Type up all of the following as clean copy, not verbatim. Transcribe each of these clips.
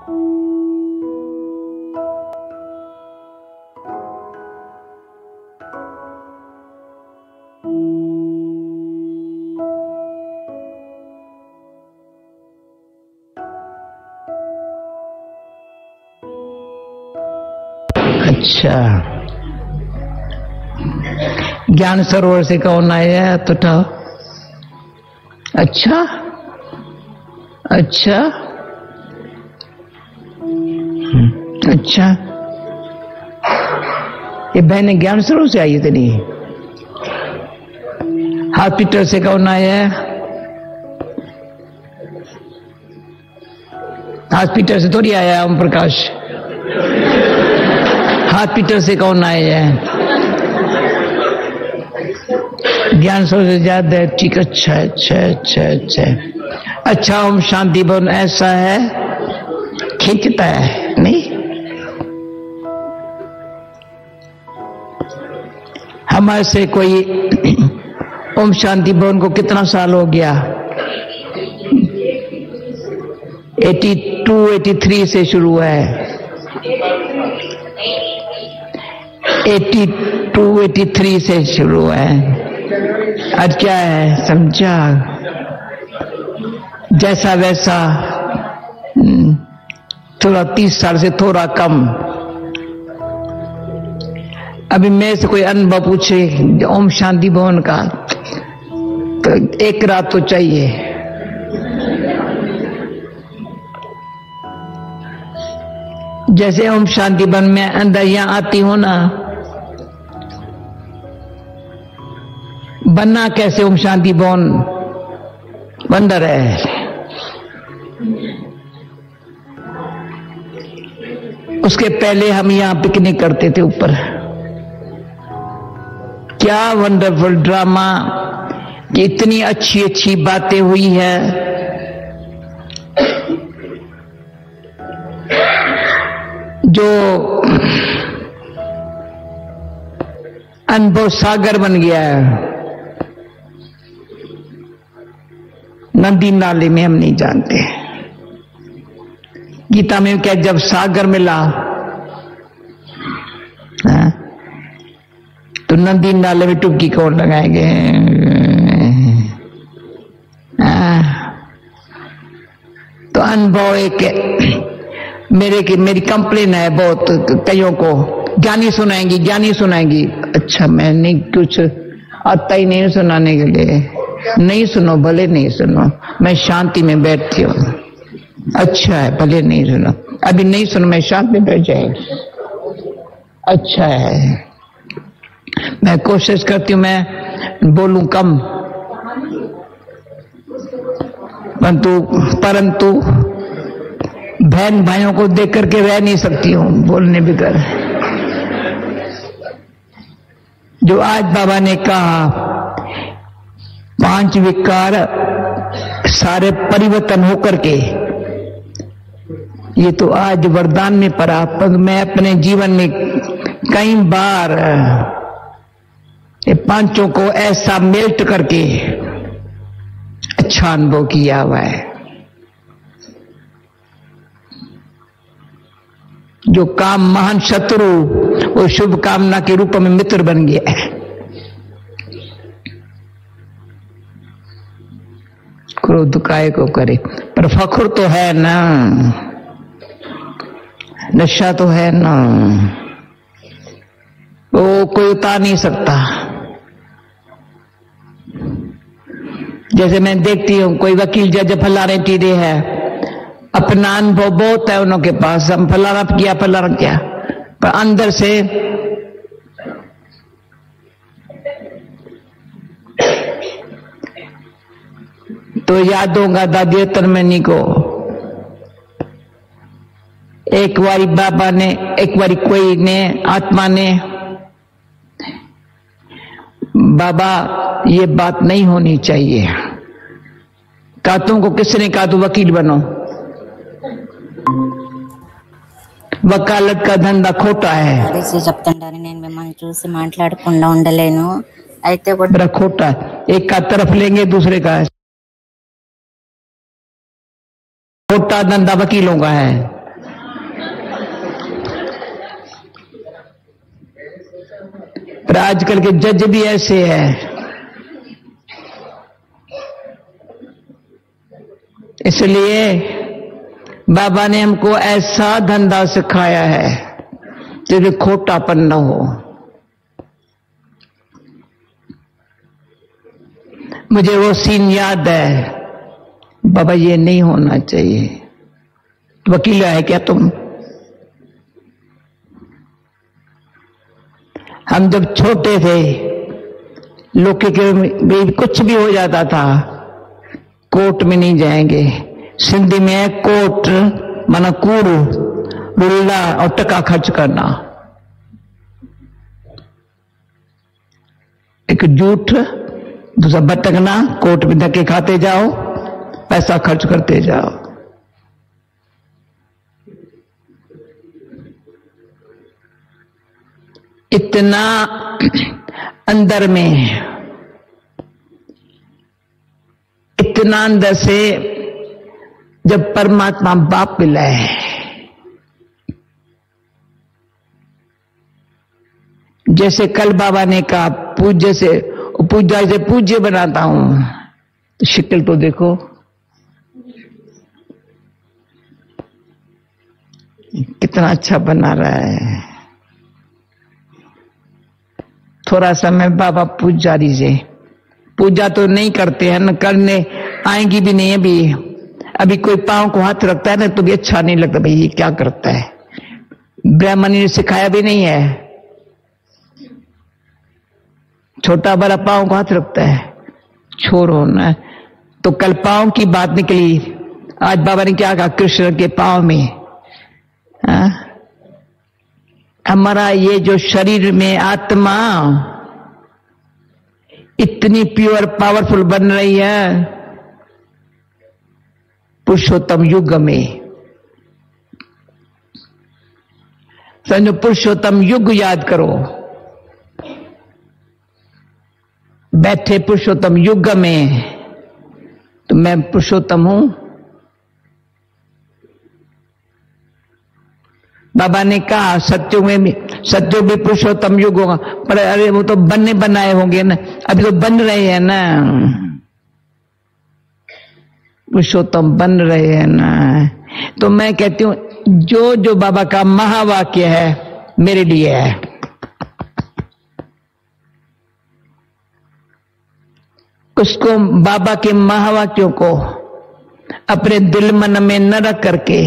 अच्छा, ज्ञान सरोवर से कौन आया तो था? अच्छा अच्छा अच्छा, ये बहनें ज्ञान सरोवर से आई इतनी? हॉस्पिटल से कौन आया? हॉस्पिटल से थोड़ी आया ओम प्रकाश। हॉस्पिटल से कौन आया है? ज्ञान सरोवर से ज्यादा है। ठीक, अच्छा अच्छा अच्छा अच्छा अच्छा। ओम शांति भवन ऐसा है, खींचता है नहीं? हमारे से कोई ओम शांति भवन को कितना साल हो गया? 82 83 से शुरू है। 82 83 से शुरू है। आज क्या है समझा? जैसा वैसा, थोड़ा 30 साल से थोड़ा कम। अभी मेरे से कोई अनुभव पूछे ओम शांति भवन का तो एक रात तो चाहिए। जैसे ओम शांति भवन में अंदर यहां आती हूं ना, बनना कैसे ओम शांति भवन बंदर है। उसके पहले हम यहां पिकनिक करते थे ऊपर। क्या वंडरफुल ड्रामा, कि इतनी अच्छी अच्छी बातें हुई है। जो अनुभव सागर बन गया है। नदी नाले में हम नहीं जानते। गीता में क्या, जब सागर मिला तो नदी नाले में टुबकी कौन लगाएंगे? तो अनुभव एक मेरी कंप्लेन है बहुत कईयों को, ज्ञानी सुनाएंगी। अच्छा, मैं नहीं, कुछ आता ही नहीं सुनाने के लिए। नहीं सुनो, भले नहीं सुनो, मैं शांति में बैठती हूँ। अच्छा है, भले नहीं सुनो, अभी नहीं सुनो, मैं शांति में बैठ जाएगी। अच्छा है, मैं कोशिश करती हूँ मैं बोलूं कम, परंतु बहन भाइयों को देख करके रह नहीं सकती हूँ बोलने बगैर। जो आज बाबा ने कहा 5 विकार सारे परिवर्तन होकर के, ये तो आज वरदान में पड़ा। पर मैं अपने जीवन में कई बार ये पांचों को ऐसा मेल्ट करके अच्छा अनुभव किया हुआ है। जो काम महान शत्रु वो शुभ कामना के रूप में मित्र बन गया है। क्रोध काय को करे, पर फख्र तो है ना, नशा तो है ना, वो कोई उतार नहीं सकता। जैसे मैं देखती हूँ कोई वकील जज फलाने टीरे है, अपना अनुभव बहुत है उनके पास, हम फलाना किया, पर अंदर से तो याद होगा दादी तरमनी को, एक बारी बाबा ने, एक बारी कोई ने, आत्मा ने, बाबा ये बात नहीं होनी चाहिए। कहा तुमको किसने कहा तू वकील बनो? वकालत का धंधा खोटा है। చెప్తుంటారు, నేను మిమ్మల్ని చూసి మాట్లాడకుండా ఉండలేను, అయితే बड़ा खोटा है। एक का तरफ लेंगे दूसरे का है। खोटा धंधा वकीलों का है। पर आजकल के जज भी ऐसे हैं। इसलिए बाबा ने हमको ऐसा धंधा सिखाया है जिसमें खोटापन न हो। मुझे वो सीन याद है, बाबा ये नहीं होना चाहिए। वकील है क्या तुम? हम जब छोटे थे, लोग के कुछ भी हो जाता था, कोर्ट में नहीं जाएंगे। सिंधी में है कोर्ट माना कूड़ू, रुल्ला और टका खर्च करना। एक झूठ, दूसरा भटकना, कोर्ट में धक्के खाते जाओ, पैसा खर्च करते जाओ। इतना अंदर में, इतना अंदर से जब परमात्मा बाप मिला है, जैसे कल बाबा ने कहा पूज्य से पूज्य बनाता हूं, तो शक्ल तो देखो, कितना अच्छा बना रहा है। थोड़ा समय बाबा पुजारी से पूजा तो नहीं करते हैं न, करने आएंगी भी नहीं। अभी कोई पांव को हाथ रखता है ना तो भी अच्छा नहीं लगता, भाई ये क्या करता है। ब्राह्मण ने सिखाया भी नहीं है, छोटा बड़ा पांव को हाथ रखता है, छोड़ो ना। तो कल पांव की बात निकली, आज बाबा ने क्या कहा, कृष्ण के पांव में। हमारा ये जो शरीर में आत्मा इतनी प्योर पावरफुल बन रही है पुरुषोत्तम युग में। समझो, पुरुषोत्तम युग याद करो, बैठे पुरुषोत्तम युग में, तो मैं पुरुषोत्तम हूं। बाबा ने कहा सत्युग में भी, सत्युग भी पुरुषोत्तम युग होगा, पर अरे वो तो बनने बनाए होंगे ना, अभी तो बन रहे हैं ना, पुरुषोत्तम बन रहे हैं ना। तो मैं कहती हूं जो जो बाबा का महावाक्य है मेरे लिए है। उसको, बाबा के महावाक्यों को अपने दिल मन में न रख करके,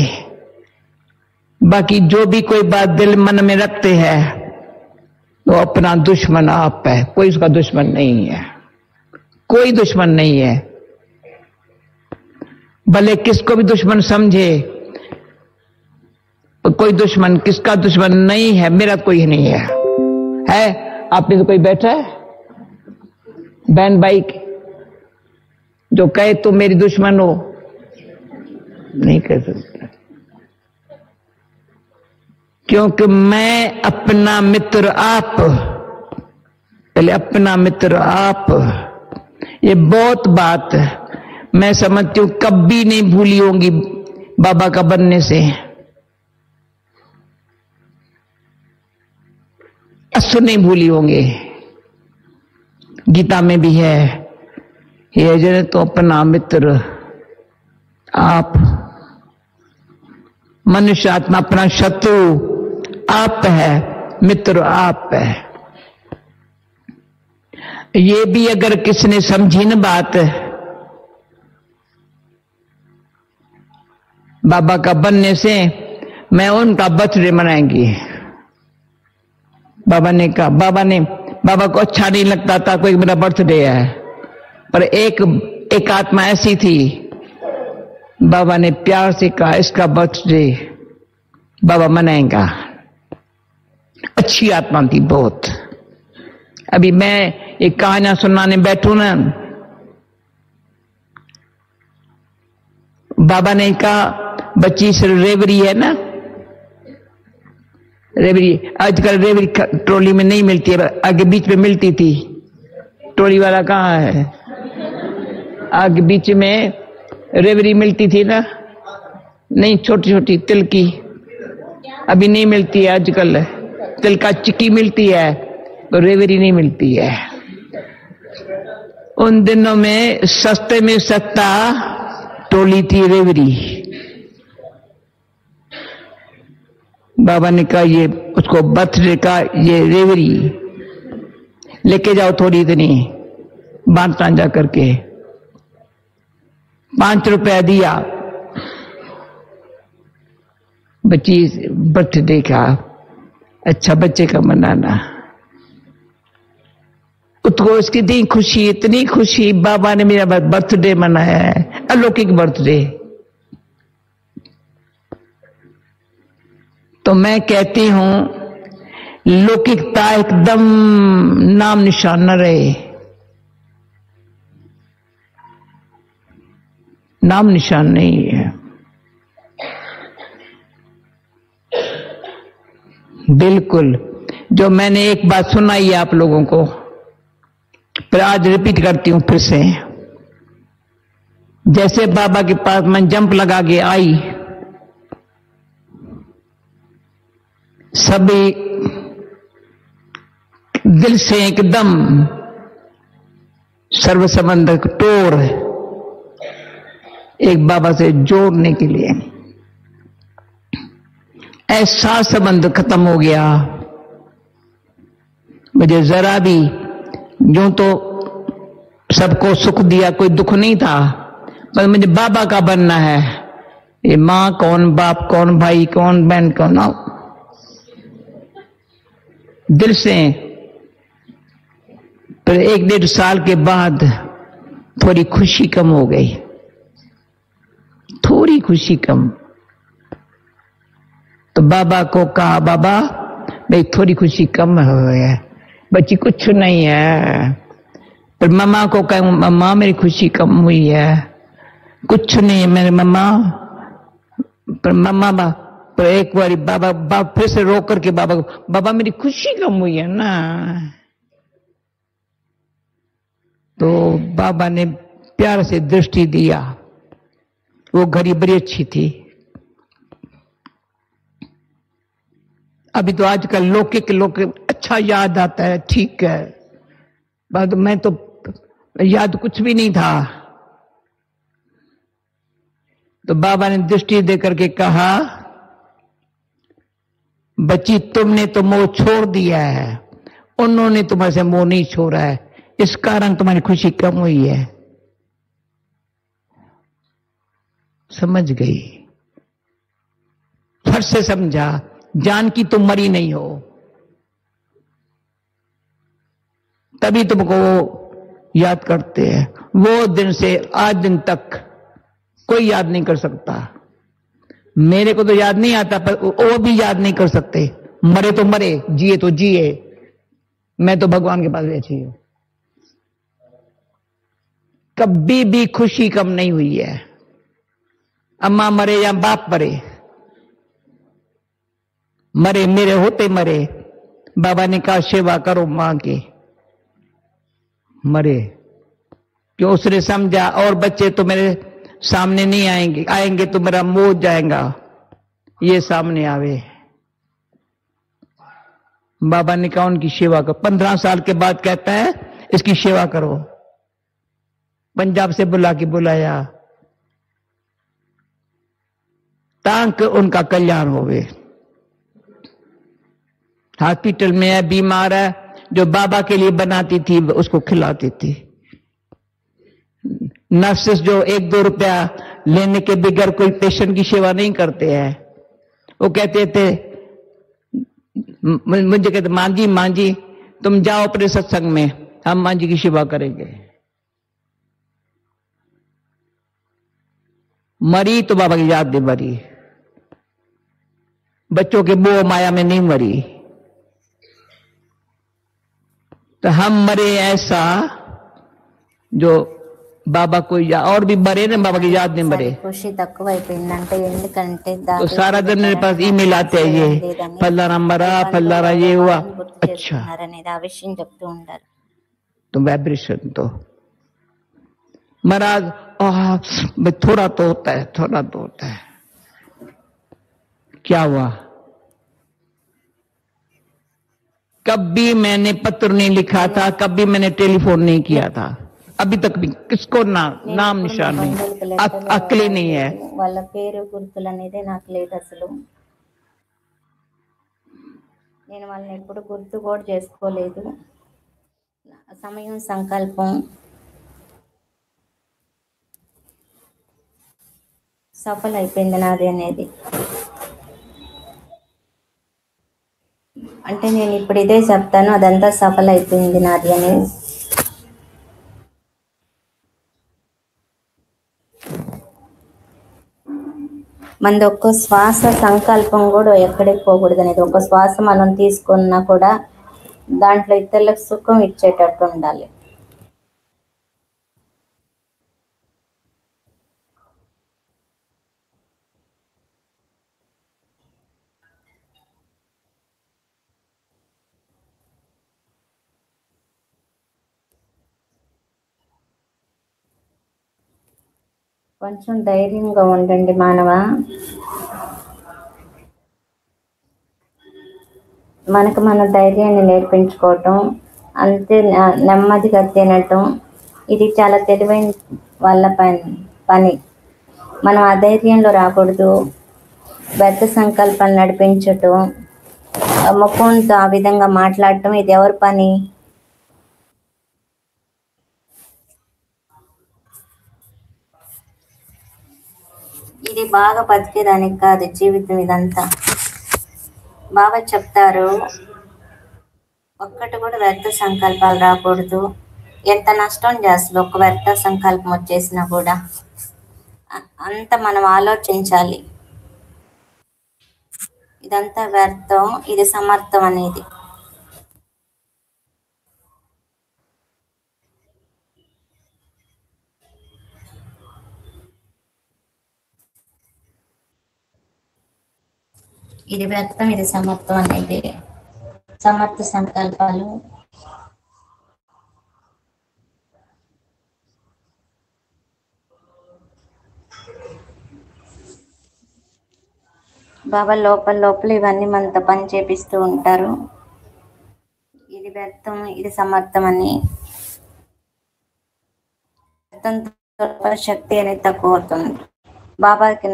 बाकी जो भी कोई बात दिल मन में रखते हैं तो अपना दुश्मन आप है, कोई उसका दुश्मन नहीं है, कोई दुश्मन नहीं है। भले किसको भी दुश्मन समझे, कोई दुश्मन, किसका दुश्मन नहीं है, मेरा कोई नहीं है। आप में तो कोई बैठा है बहन भाई जो कहे तो मेरी दुश्मन हो? नहीं कह सकता, क्योंकि मैं अपना मित्र आप, पहले अपना मित्र आप, ये बहुत बात मैं समझती हूं कभी नहीं भूली होंगी बाबा का बनने से। असुर नहीं भूली होंगे। गीता में भी है, ये जन तो अपना मित्र आप, मनुष्य आत्मा अपना शत्रु आप है, मित्र आप है। ये भी अगर किसने समझी न बात, बाबा का बनने से मैं उनका बर्थडे मनाएंगी। बाबा ने कहा, बाबा को अच्छा नहीं लगता था कोई मेरा बर्थडे है, पर एक आत्मा ऐसी थी, बाबा ने प्यार से कहा इसका बर्थडे बाबा मनाएगा। अच्छी आत्मा थी बहुत। अभी मैं एक कहानियां सुनाने बैठू ना, बाबा ने कहा बच्ची सिर्फ रेवड़ी है ना, रेवड़ी आजकल रेवड़ी ट्रॉली में नहीं मिलती है, आगे बीच में मिलती थी। ट्रॉली वाला कहाँ है? आगे बीच में रेवड़ी मिलती थी ना, नहीं छोटी छोटी तिल की, अभी नहीं मिलती है आजकल। तिल का चिक्की मिलती है, तो रेवड़ी नहीं मिलती है। उन दिनों में सस्ते में सस्ता टोली थी रेवड़ी। बाबा ने कहा ये उसको बर्थडे का ये रेवड़ी लेके जाओ, थोड़ी इतनी बांटना जा करके। 5 रुपया दिया, बच्ची बर्थडे का, अच्छा बच्चे का मनाना। उसको इसकी इतनी खुशी, इतनी खुशी, बाबा ने मेरा बर्थडे मनाया है, अलौकिक बर्थडे। तो मैं कहती हूं लौकिकता एकदम नाम निशान न रहे, नाम निशान नहीं है। बिल्कुल, जो मैंने एक बात सुनाई है आप लोगों को, फिर आज रिपीट करती हूं फिर से। जैसे बाबा के पास मैं जंप लगा के आई, सभी दिल से एकदम सर्व संबंध तोड़ एक बाबा से जोड़ने के लिए, ऐसा संबंध खत्म हो गया। मुझे जरा भी, यूं तो सबको सुख दिया, कोई दुख नहीं था, पर मुझे बाबा का बनना है। ये मां कौन, बाप कौन, भाई कौन, बहन कौन, दिल से। पर 1-1.5 साल के बाद थोड़ी खुशी कम हो गई, थोड़ी खुशी कम। तो बाबा को कहा, बाबा भाई थोड़ी खुशी कम हो है, बच्ची कुछ नहीं है। पर मम्मा को कहा, मम्मा मेरी खुशी कम हुई है, कुछ नहीं है मेरे मम्मा। पर मम्मा, पर एक बार बाबा फिर से रोक करके बाबा को, बाबा मेरी खुशी कम हुई है ना। तो बाबा ने प्यार से दृष्टि दिया, वो घड़ी बड़ी अच्छी थी। अभी तो आजकल लौकिक अच्छा याद आता है, ठीक है, बाद मैं तो याद कुछ भी नहीं था। तो बाबा ने दृष्टि देकर के कहा, बच्ची तुमने तो मोह छोड़ दिया है, उन्होंने तुम्हारे से मोह नहीं छोड़ा है, इस कारण तुम्हारी खुशी कम हुई है। समझ गई, फट से समझा, जान की तुम मरी नहीं हो, तभी तुमको याद करते हैं। वो दिन से आज दिन तक कोई याद नहीं कर सकता। मेरे को तो याद नहीं आता, पर वो भी याद नहीं कर सकते। मरे तो मरे, जिए तो जिए, मैं तो भगवान के पास बैठी हूं। कभी भी खुशी कम नहीं हुई है, अम्मा मरे या बाप मरे, मरे मेरे होते मरे। बाबा ने कहा सेवा करो मां की, मरे क्यों, उसने समझा और बच्चे तो मेरे सामने नहीं आएंगे, आएंगे तो मेरा मोह जाएगा, ये सामने आवे। बाबा ने कहा उनकी सेवा करो। 15 साल के बाद कहता है इसकी सेवा करो। पंजाब से बुला के बुलाया ताकि उनका कल्याण होवे। हॉस्पिटल में है, बीमार है, जो बाबा के लिए बनाती थी उसको खिलाती थी। नर्सेस जो 1-2 रुपया लेने के बगैर कोई पेशेंट की सेवा नहीं करते हैं, वो कहते थे, मुझे कहते मां जी तुम जाओ अपने सत्संग में, हम मां जी की सेवा करेंगे। मरी तो बाबा की याद में मरी, बच्चों के मोह माया में नहीं मरी। तो हम मरे ऐसा जो बाबा को और भी मरे ना, बाबा की याद में मरे। ఖుషి తక్కువైపోయిందంటే ఎందుకంటే तो सारा दिन मेरे पास ईमेल आते हैं, ये फलाना मरा, फलाना ये हुआ। अच्छा, అనేది ఆ విషయం చెప్తూ ఉంటారు। तो वाइब्रेशन तो महाराज थोड़ा तो होता है, थोड़ा तो होता है। क्या हुआ? कभी मैंने पत्र नहीं लिखा था, कभी मैंने टेलीफोन नहीं किया था, अभी तक भी किसको नाम निशान नहीं, अक्ल नहीं है. వాళ్ళ పేరు గుర్తులు అనేది నాకు లేదు అసలు. నేను వాళ్ళని ఎప్పుడు గుర్తు కూడా చేసుకోలేదు. సమయం సంకల్పం సఫలం అయిపోయింది నాది అనేది. అంటే నేను ఇప్పుడు ఇదే చెప్తాను, అదంతా సఫలం అయిపోయింది నాది అనేది. మనది ఒక్క శ్వాస సంకల్పం కూడా ఎక్కడికి పోకూడదు అనేది. ఒక శ్వాస మనం తీసుకున్నా కూడా దాంట్లో ఇతరులకు సుఖం ఇచ్చేటట్టు ఉండాలి. కొంచెం ధైర్యంగా ఉండండి మానవ. మనకు మన ధైర్యాన్ని నేర్పించుకోవటం, అంతే నెమ్మదిగా తినటం, ఇది చాలా తెలివైన వాళ్ళ పని. మనం అధైర్యంలో రాకూడదు. వ్యర్థ సంకల్పాలు నడిపించటం, ముఖంతో ఆ విధంగా మాట్లాడటం, ఇది ఎవరి పని? ఇది బాగా బతికేదానికి కాదు జీవితం ఇదంతా. బాబా చెప్తారు, ఒక్కటి కూడా వ్యర్థ సంకల్పాలు రాకూడదు. ఎంత నష్టం చేస్తుంది ఒక వ్యర్థ సంకల్పం వచ్చేసినా కూడా. అంత మనం ఆలోచించాలి, ఇదంతా వ్యర్థం, ఇది సమర్థం అనేది. ఇది వ్యర్థం, ఇది సమర్థం అనేది. సమర్థ సంకల్పాలు బాబా లోపల ఇవన్నీ మనతో పని చేపిస్తూ ఉంటారు. ఇది వ్యర్థం, ఇది సమర్థం అని. శక్తి అనేది తక్కువ అవుతుంది. బాబాకి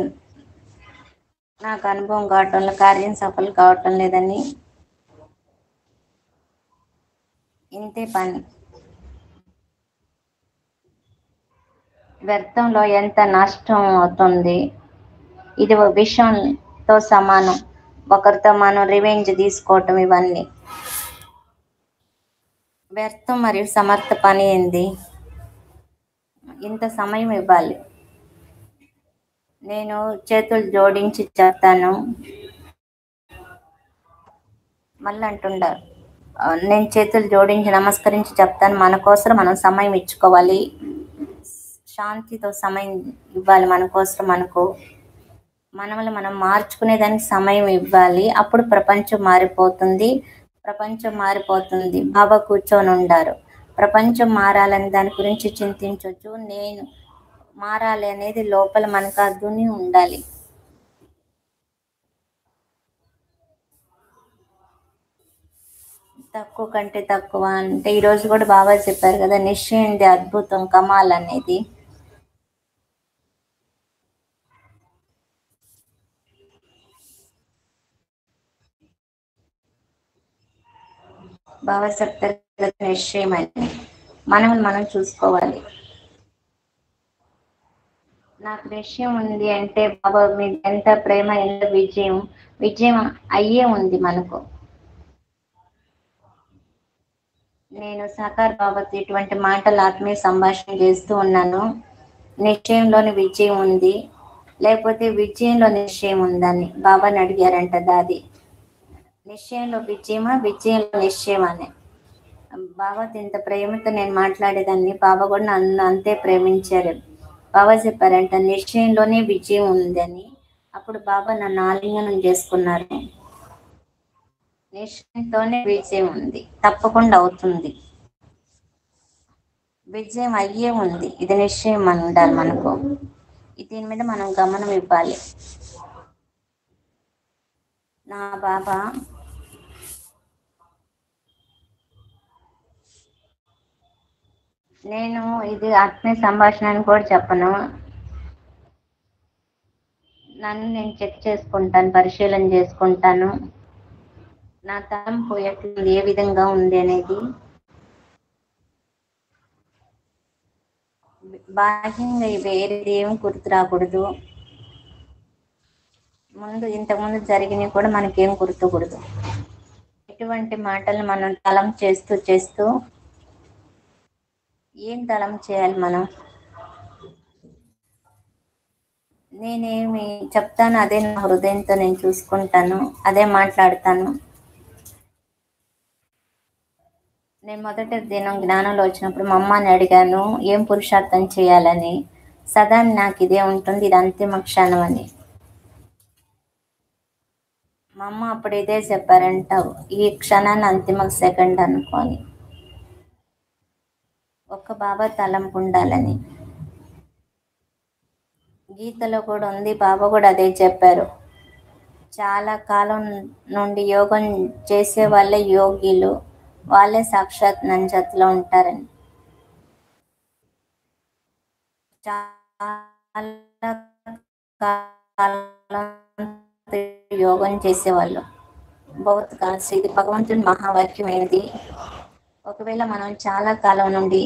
నాకు అనుభవం కావటంలో కార్యం సఫలం కావటం లేదని ఇంతే పని. వ్యర్థంలో ఎంత నష్టం అవుతుంది, ఇది విషయంతో సమానం. ఒకరితో మనం రివెంజ్ తీసుకోవటం, ఇవన్నీ వ్యర్థం. మరియు సమర్థ పని ఏంది? ఇంత సమయం ఇవ్వాలి. నేను చేతులు జోడించి చెప్తాను, మళ్ళీ అంటుండారు, నేను చేతులు జోడించి నమస్కరించి చెప్తాను. మన కోసం మనం సమయం ఇచ్చుకోవాలి, శాంతితో సమయం ఇవ్వాలి. మన కోసం మనల్ని మనం మార్చుకునేదానికి సమయం ఇవ్వాలి. అప్పుడు ప్రపంచం మారిపోతుంది. బాబా కూర్చొని ఉండారు, ప్రపంచం మారాలని దాని గురించి చింతించవచ్చు. నేను మారాలి అనేది లోపల మనకు అదుని ఉండాలి. తక్కువ కంటే తక్కువ అంటే ఈరోజు కూడా బాబా చెప్పారు కదా, నిశ్చయంది అద్భుతం, కమాల్ అనేది. బాబా చెప్తారు కదా, నిశ్చయం అని. మనం చూసుకోవాలి. నాకు నిశ్చయం ఉంది అంటే బాబా మీద ఎంత ప్రేమ, ఎంత విజయం అయ్యే ఉంది మనకు. నేను సాకార్ బాబాతో ఇటువంటి మాటలు ఆత్మీయ సంభాషణ చేస్తూ ఉన్నాను. నిశ్చయంలోని విజయం ఉంది, లేకపోతే విజయంలో నిశ్చయం ఉందని బాబాని అడిగారంట దాది. నిశ్చయంలో విజయమా, విజయంలో నిశ్చయం అని. బాబాతో ఇంత ప్రేమతో నేను మాట్లాడేదాన్ని, బాబా కూడా నన్ను అంతే ప్రేమించారు. బాబా చెప్పారంట, నిశ్చయంలోనే విజయం ఉందని. అప్పుడు బాబా నన్ను ఆలింగనం చేసుకున్నారు. నిశ్చయంతోనే విజయం ఉంది, తప్పకుండా అవుతుంది, విజయం అయ్యే ఉంది. ఇది నిశ్చయం అని ఉండాలి మనకు. దీని మీద మనం గమనం ఇవ్వాలి. నా బాబా నేను ఇది ఆత్మీయ సంభాషణ అని కూడా చెప్పను. నన్ను నేను చెక్ చేసుకుంటాను, పరిశీలన చేసుకుంటాను. నా తలంపు ఎట్లుంది, ఏ విధంగా ఉంది అనేది. బాహ్యంగా వేరేది ఏమి గుర్తు రాకూడదు. ఇంతకుముందు జరిగినవి కూడా మనకేం గుర్తుకూడదు. ఎటువంటి మాటలు మనం తలం చేస్తూ ఏం తలం చేయాలి మనం? నేనేమి చెప్తాను అదే నా హృదయంతో నేను చూసుకుంటాను, అదే మాట్లాడతాను. నేను మొదటి దినం జ్ఞానంలో వచ్చినప్పుడు మా అమ్మని అడిగాను ఏం పురుషార్థం చేయాలని. సదా నాకు ఇదే ఉంటుంది, ఇది అంతిమ క్షణం అని. మా అమ్మ అప్పుడు ఇదే చెప్పారంటావు, ఈ క్షణాన్ని అంతిమ సెకండ్ అనుకోని. ఒక్క బాబా తలంపు ఉండాలని గీతలో కూడా ఉంది. బాబా కూడా అదే చెప్పారు. చాలా కాలం నుండి యోగం చేసే వాళ్ళే యోగిలు, వాళ్ళే సాక్షాత్ నంజత్లో ఉంటారని. చాలా కాలం యోగం చేసేవాళ్ళు బౌత్ కాల్సి. ఇది భగవంతుని మహావాక్యమైనది. ఒకవేళ మనం చాలా కాలం నుండి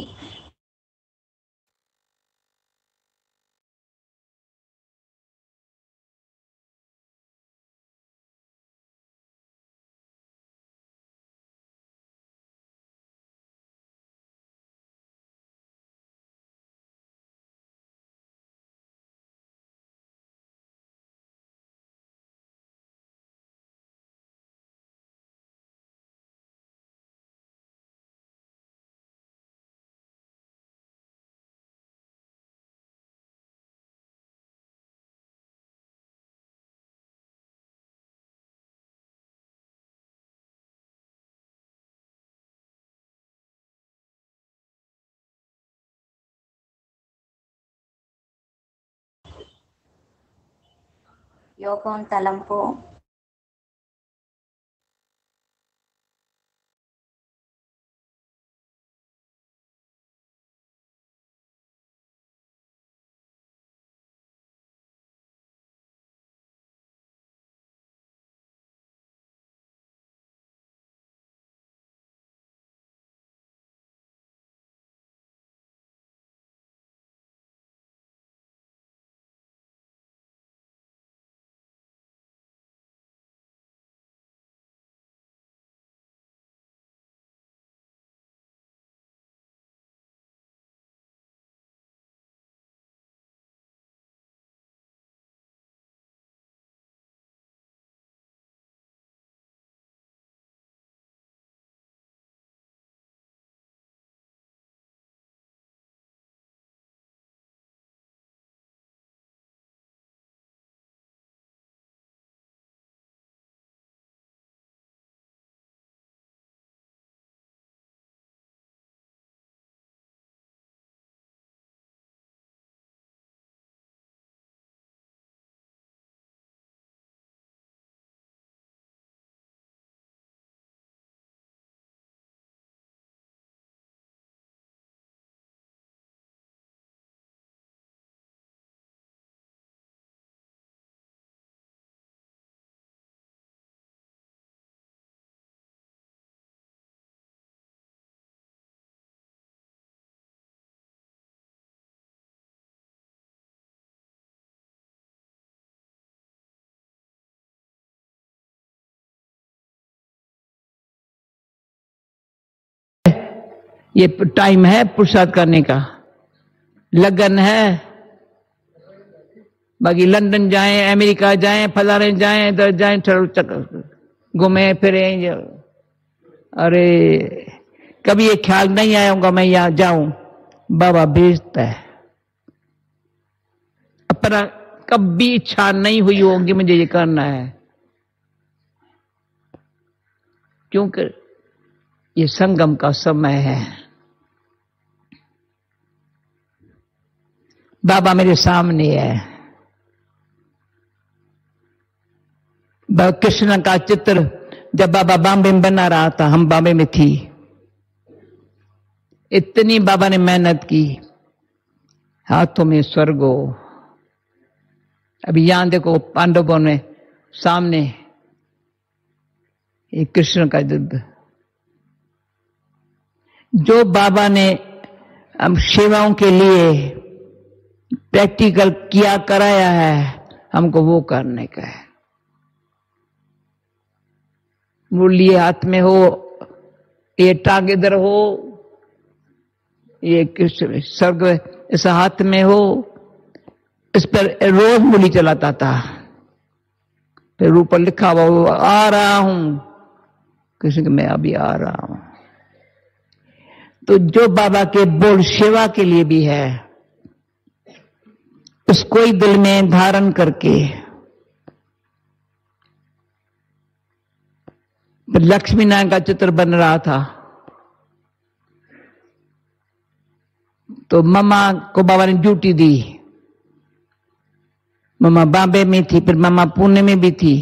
యోగం తలంపు ये टाइम है पुरुषार्थ करने का, लगन है। बाकी लंदन जाएं, अमेरिका जाएं, फलाने जाएं, इधर जाएं, घूमे फिरे। अरे कभी ये ख्याल नहीं आया होगा मैं यहां जाऊं, बाबा भेजता है। अपना कभी इच्छा नहीं हुई होगी मुझे ये करना है, क्योंकि ये संगम का समय है। बाबा मेरे सामने है। कृष्ण का चित्र जब बाबा बॉम्बे में बना रहा था, हम बॉम्बे में थी, इतनी बाबा ने मेहनत की, हाथों में स्वर्ग हो। अभी यहां देखो पांडवों में सामने ये कृष्ण का युद्ध, जो बाबा ने हम सेवाओं के लिए प्रैक्टिकल किया कराया है, हमको वो करने का है। मुरली हाथ में हो, ये टांग इधर हो, ये कृष्ण स्वर्ग इस हाथ में हो, इस पर रोज मुरली चलाता था। फिर ऊपर लिखा हुआ वो आ रहा हूं, कृष्ण के मैं अभी आ रहा हूं। तो जो बाबा के बोल सेवा के लिए भी है, उसको ही दिल में धारण करके लक्ष्मी नारायण का चित्र बन रहा था। तो मम्मा को बाबा ने ड्यूटी दी। मम्मा बॉम्बे में थी, फिर मम्मा पुणे में भी थी।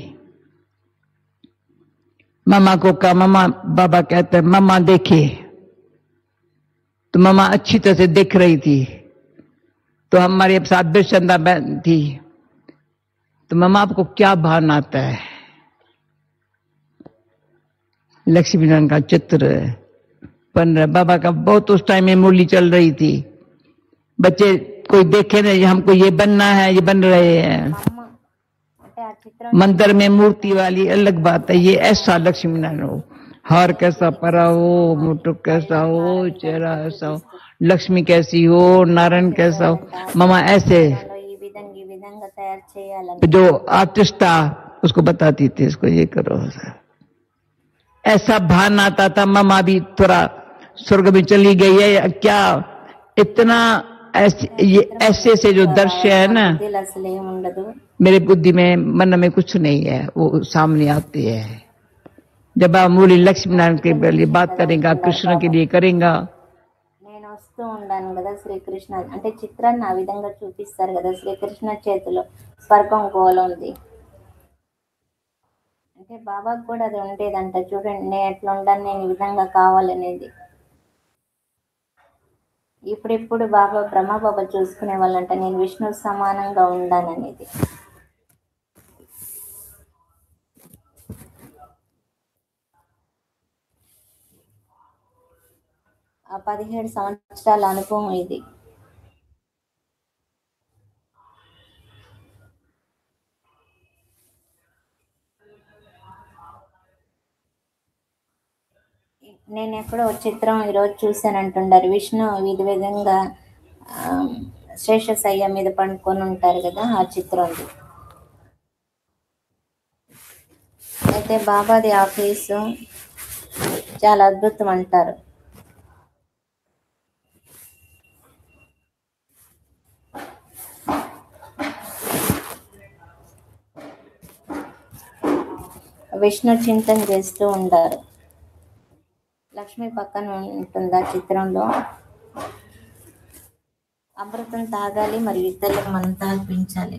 मम्मा को कहा, मम्मा बाबा कहते हैं मम्मा देखे, तो मम्मा अच्छी तरह से देख रही थी। तो हमारे साथ बिरचंदा बहन थी। तो मम्मा आपको क्या भान आता है? लक्ष्मी नारायण का चित्र बन रहा। बाबा का बहुत उस टाइम में मुरली चल रही थी। बच्चे कोई देखे नहीं, हमको ये बनना है, ये बन रहे हैं। मंदिर में मूर्ति वाली अलग बात है, ये ऐसा लक्ष्मी नारायण हो, हार कैसा परा हो, मुटुक कैसा हो, चेहरा ऐसा हो, लक्ष्मी कैसी हो, नारायण कैसा हो। मामा ऐसे जो आर्टिस्ट था उसको बताती थी, इसको ये करो, ऐसा भान आता था। मामा भी थोड़ा स्वर्ग में चली गई है क्या, इतना ये ऐसे से जो दृश्य है ना, मेरे बुद्धि में मन में कुछ नहीं है, वो सामने आती है। जब आप मूली लक्ष्मी नारायण के लिए बात करेगा, कृष्ण के लिए करेगा। నేను వస్తూ ఉండాను కదా శ్రీకృష్ణ అంటే చిత్రాన్ని ఆ విధంగా చూపిస్తారు కదా, శ్రీకృష్ణ చేతిలో స్వర్గం గోల ఉంది అంటే బాబాకు కూడా అది ఉండేదంట. చూడండి నేను ఎట్లా ఉండాను, నేను ఈ విధంగా కావాలనేది. ఇప్పుడిప్పుడు బాబా బ్రహ్మబాబా చూసుకునే వాళ్ళంట, నేను విష్ణు సమానంగా ఉండాననేది. ఆ 17 సంవత్సరాల అనుభవం ఇది. నేను ఎక్కడో చిత్రం ఈరోజు చూశానంటుండారు. విష్ణు ఈ విధంగా శేషశయ్య మీద పండుకొని ఉంటారు కదా, ఆ చిత్రం. అయితే బాబాది ఆఫీసు చాలా అద్భుతం అంటారు. విష్ణు చింతన చేస్తూ ఉంటారు. లక్ష్మి పక్కన ఉంటుంది ఆ చిత్రంలో. అమృతం తాగాలి, మరియు ఇతరులకు మనం తాగిపించాలి.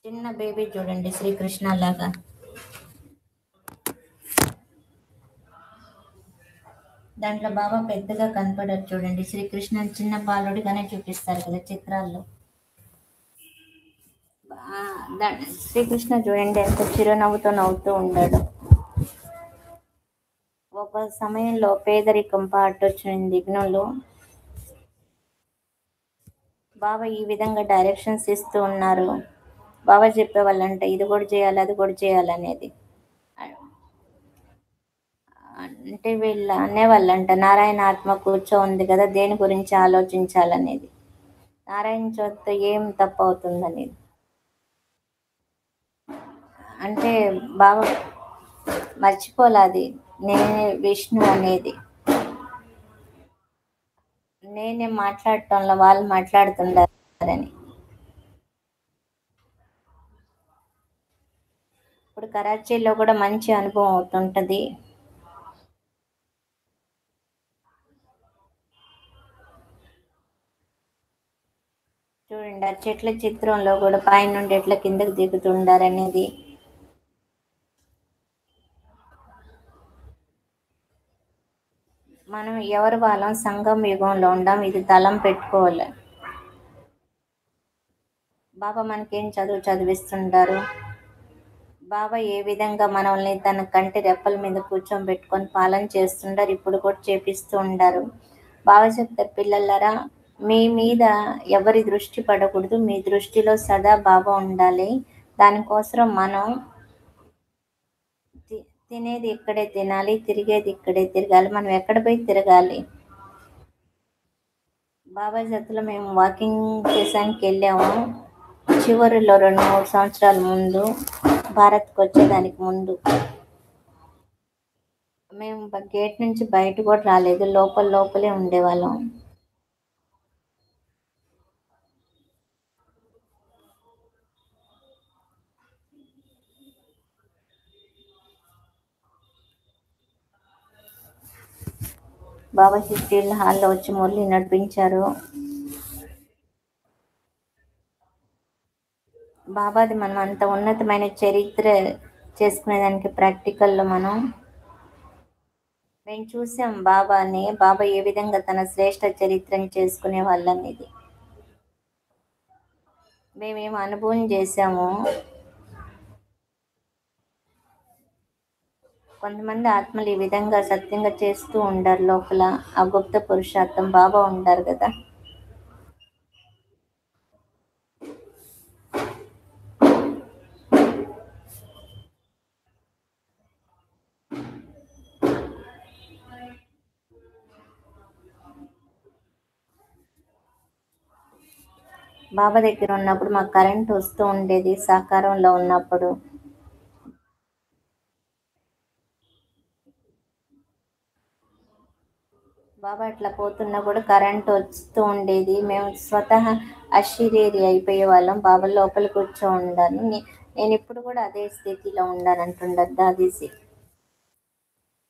చిన్న బేబీ చూడండి, శ్రీకృష్ణ లాగా. దాంట్లో బాబా పెద్దగా కనపడరు చూడండి, శ్రీకృష్ణ చిన్న బాలుడిగానే చూపిస్తారు కదా చిత్రాల్లో. శ్రీకృష్ణ చూడండి ఎంత చిరునవ్వుతో నవ్వుతూ ఉన్నాడు. ఒక సమయంలో పేదరికం పాటొచ్చిన దిగ్నంలో బాబా ఈ విధంగా డైరెక్షన్స్ ఇస్తూ ఉన్నారు. బాబా చెప్పేవాళ్ళంట, ఇది కూడా చేయాలి, అది కూడా చేయాలనేది. అంటే వీళ్ళు అనేవాళ్ళంట, నారాయణ ఆత్మ కూర్చో ఉంది కదా, దేని గురించి ఆలోచించాలనేది, నారాయణ చోత ఏం తప్పు అవుతుందనేది. అంటే బాబా మర్చిపోలాది, నేనే విష్ణు అనేది. నేనే మాట్లాడటంలో వాళ్ళు మాట్లాడుతుండారని. ఇప్పుడు కరాచీలో కూడా మంచి అనుభవం అవుతుంటది. చూడండి ఆ చెట్ల చిత్రంలో కూడా పైన నుండి ఎట్లా కిందకి దిగుతుండారనేది. మనం ఎవరి వాళ్ళం సంఘం యుగంలో ఉండం, ఇది తలం పెట్టుకోవాలి. బాబా మనకేం చదువు చదివిస్తుంటారు, బాబా ఏ విధంగా మనల్ని తన కంటి రెప్పల మీద కూర్చోబెట్టుకొని పాలన చేస్తుంటారు, ఇప్పుడు కూడా చేపిస్తూ ఉంటారు. బాబా చెప్తారు, పిల్లలరా మీ మీద ఎవరి దృష్టి పడకూడదు, మీ దృష్టిలో సదా బాబా ఉండాలి. దానికోసం మనం తినేది ఇక్కడే తినాలి, తిరిగేది ఇక్కడే తిరగాలి. మనం ఎక్కడ పోయి తిరగాలి? బాబా జతలో మేము వాకింగ్ చేసానికి వెళ్ళాము చివరిలో 2-3 సంవత్సరాల ముందు, భారత్కి వచ్చేదానికి ముందు. మేము గేట్ నుంచి బయట కూడా రాలేదు, లోపలే ఉండేవాళ్ళం. బాబా 15 హాల్లో వచ్చి మురళి నడిపించారు. బాబాది మనం అంత ఉన్నతమైన చరిత్ర చేసుకునేదానికి ప్రాక్టికల్లో మేము చూసాం బాబాని, బాబా ఏ విధంగా తన శ్రేష్ఠ చరిత్రని చేసుకునే వాళ్ళనేది మేమేం అనుభవం చేశాము. కొంతమంది ఆత్మలు ఈ విధంగా సత్యంగా చేస్తూ ఉంటారు. లోపల ఆ గుప్త పురుషార్థం బాబా ఉంటారు కదా. బాబా దగ్గర ఉన్నప్పుడు మాకు కరెంట్ వస్తూ ఉండేది. సాకారంలో ఉన్నప్పుడు బాబా అట్లా పోతున్నా కూడా కరెంట్ వస్తూ ఉండేది. మేము స్వతహా అశరీరి అయిపోయే వాళ్ళం. బాబా లోపల కూర్చో ఉండాను. నేను ఇప్పుడు కూడా అదే స్థితిలో ఉండాలంటుండదు దాదీసి.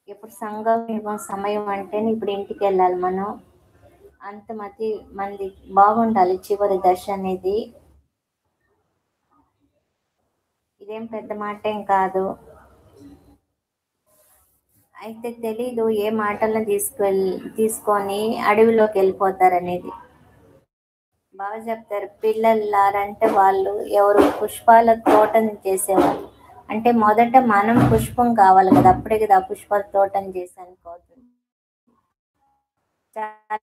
ఇప్పుడు సంఘం సమయం అంటేనే ఇప్పుడు ఇంటికి వెళ్ళాలి మనం. అంత మంది బాగుండాలి చివరి దశ అనేది. ఇదేం పెద్ద మాట ఏం కాదు. అయితే తెలీదు ఏ మాటలను తీసుకొని అడవిలోకి వెళ్ళిపోతారనేది. బాగా చెప్తారు, పిల్లలారంటే వాళ్ళు ఎవరు పుష్పాల తోటని చేసేవాళ్ళు. అంటే మొదట మనం పుష్పం కావాలి కదా, అప్పుడే కదా ఆ పుష్పాల తోటని చేసానికి అవుతుంది. చాలా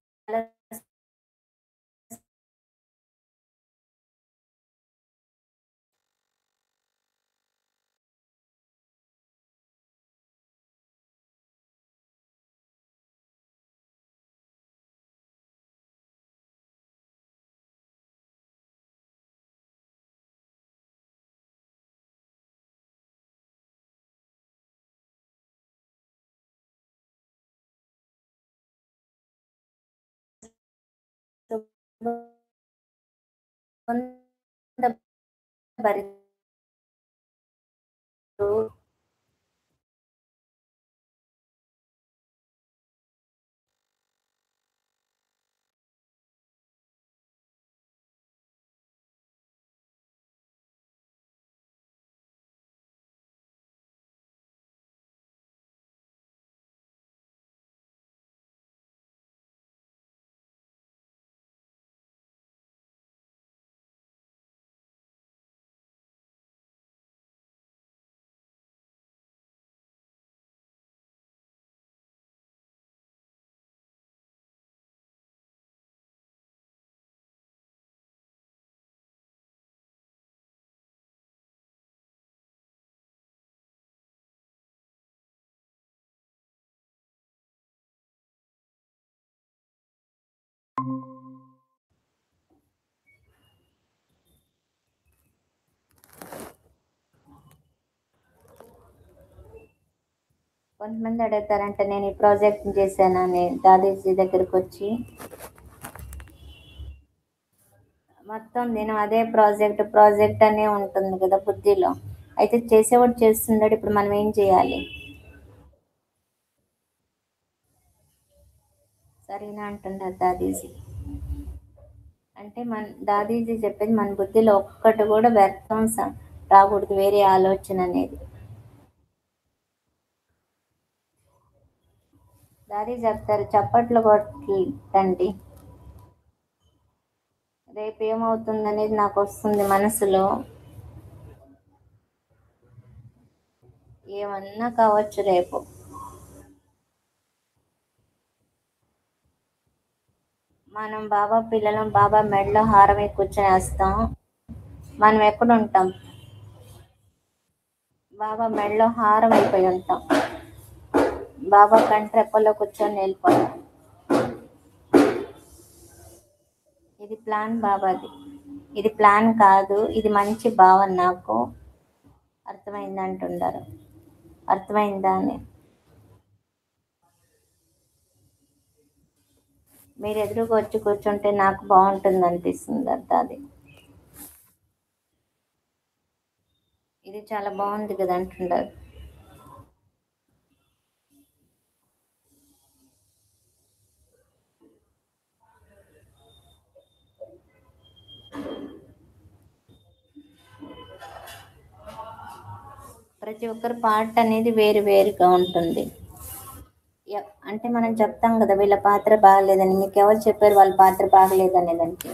భరితూ కొంతమంది అడుగుతారంటే నేను ఈ ప్రాజెక్ట్ చేశానని దాదీజీ దగ్గరకు వచ్చి, మొత్తం నేను అదే ప్రాజెక్ట్ అనే ఉంటుంది కదా బుద్ధిలో. అయితే చేసేవాడు చేస్తున్నాడు, ఇప్పుడు మనం ఏం చేయాలి? సరేనా అంటున్నారు దాదీజీ. అంటే దాదీజీ చెప్పేది మన బుద్ధిలో ఒక్కటి కూడా వ్యర్థం రాకూడదు, వేరే ఆలోచన అనేది. దారి చెప్తారు, చప్పట్లు కొట్టండి. రేపు ఏమవుతుంది అనేది నాకు వస్తుంది మనసులో. ఏమన్నా కావచ్చు రేపు. మనం బాబా పిల్లలం, బాబా మెడలో హారమే కూర్చొనేస్తాం. మనం ఎక్కడ ఉంటాం? బాబా మెడలో హారం అయిపోయి ఉంటాం. బాబా కంటి రెప్పల్లో కూర్చొని వెళ్ళిపోతాం. ఇది ప్లాన్ బాబాది. ఇది ప్లాన్ కాదు, ఇది మంచి భావన. నాకు అర్థమైంది అంటున్నారు. అర్థమైందా అని మీరు ఎదురుగా వచ్చి కూర్చుంటే నాకు బాగుంటుంది అనిపిస్తుంది అర్థ. అది ఇది చాలా బాగుంది కదా అంటున్నారు. ప్రతి ఒక్కరి పార్ట్ అనేది వేరు వేరుగా ఉంటుంది. అంటే మనం చెప్తాం కదా వీళ్ళ పాత్ర బాగలేదని. మీకు ఎవరు చెప్పారు వాళ్ళ పాత్ర బాగలేదు అనేదానికి?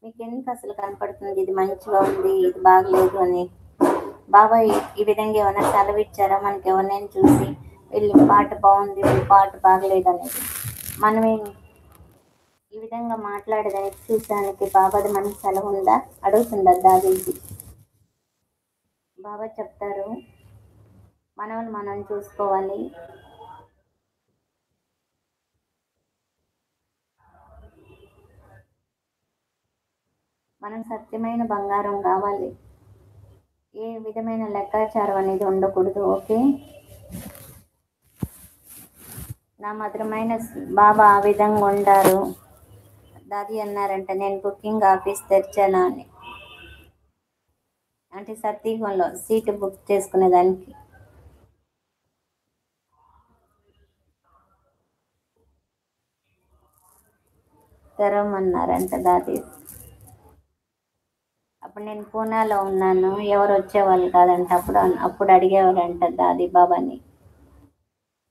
మీకు ఎందుకు అసలు కనపడుతుంది ఇది మంచిగా ఉంది ఇది బాగలేదు అని? బాబా ఈ విధంగా ఏమైనా సెలవు ఇచ్చారా మనకి? ఎవరినైనా చూసి వీళ్ళ పాట బాగుంది వీళ్ళ పాట బాగలేదు అనేది? మనమే ఈ విధంగా మాట్లాడేదానికి చూసానికి బాబాది మనకి సెలవు ఉందా? అడుగుతుందా దాదీజీ? బాబా చెప్తారు మనల్ని మనం చూసుకోవాలి. మనం సత్యమైన బంగారం కావాలి. ఏ విధమైన లెక్కాచారం అనేది ఉండకూడదు. ఓకే, నా మధురమైన బాబా ఆ విధంగా ఉండారు. దాది అన్నారంట నేను బుకింగ్ ఆఫీస్ తెరిచానా అని. అంటే సత్యగంలో సీటు బుక్ చేసుకునేదానికి. తెరవమన్నారంట దాది. అప్పుడు నేను పూనాలో ఉన్నాను, ఎవరు వచ్చేవాళ్ళు కాదంట. అప్పుడు అడిగేవారంట దాది బాబాని,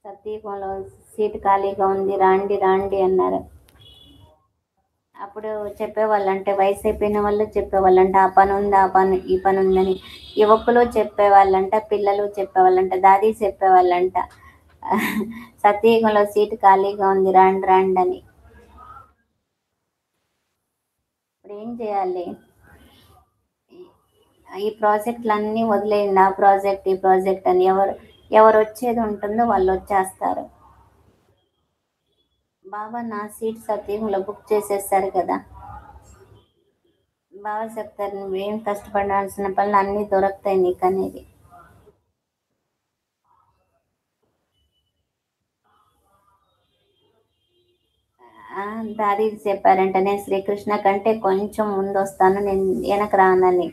సత్యగంలో సీటు ఖాళీగా ఉంది రాండి రాండి అన్నారు. అప్పుడు చెప్పేవాళ్ళంటే వయసు అయిపోయిన వాళ్ళు చెప్పేవాళ్ళంట ఆ పని ఉంది ఆ పని ఈ పని ఉందని. యువకులు చెప్పేవాళ్ళంట, పిల్లలు చెప్పేవాళ్ళంట, దాది చెప్పేవాళ్ళంట సత్యయుగంలో సీటు ఖాళీగా ఉంది రాండి రాండి అని. ఇప్పుడు ఏం చేయాలి? ఈ ప్రాజెక్టులన్నీ వదిలేయండి. ఆ ప్రాజెక్ట్ ఈ ప్రాజెక్ట్ అని ఎవరు వచ్చేది ఉంటుందో వాళ్ళు వచ్చేస్తారు. బాబా నా సీట్ సత్యంలో బుక్ చేసేసారు కదా. బాబా చెప్తారు నువ్వేం కష్టపడాల్సిన పనులు అన్నీ దొరుకుతాయి నీకు అనేది. దారి చెప్పారంట నేను శ్రీకృష్ణ కంటే కొంచెం ముందు వస్తాను, నేను వెనక రానని.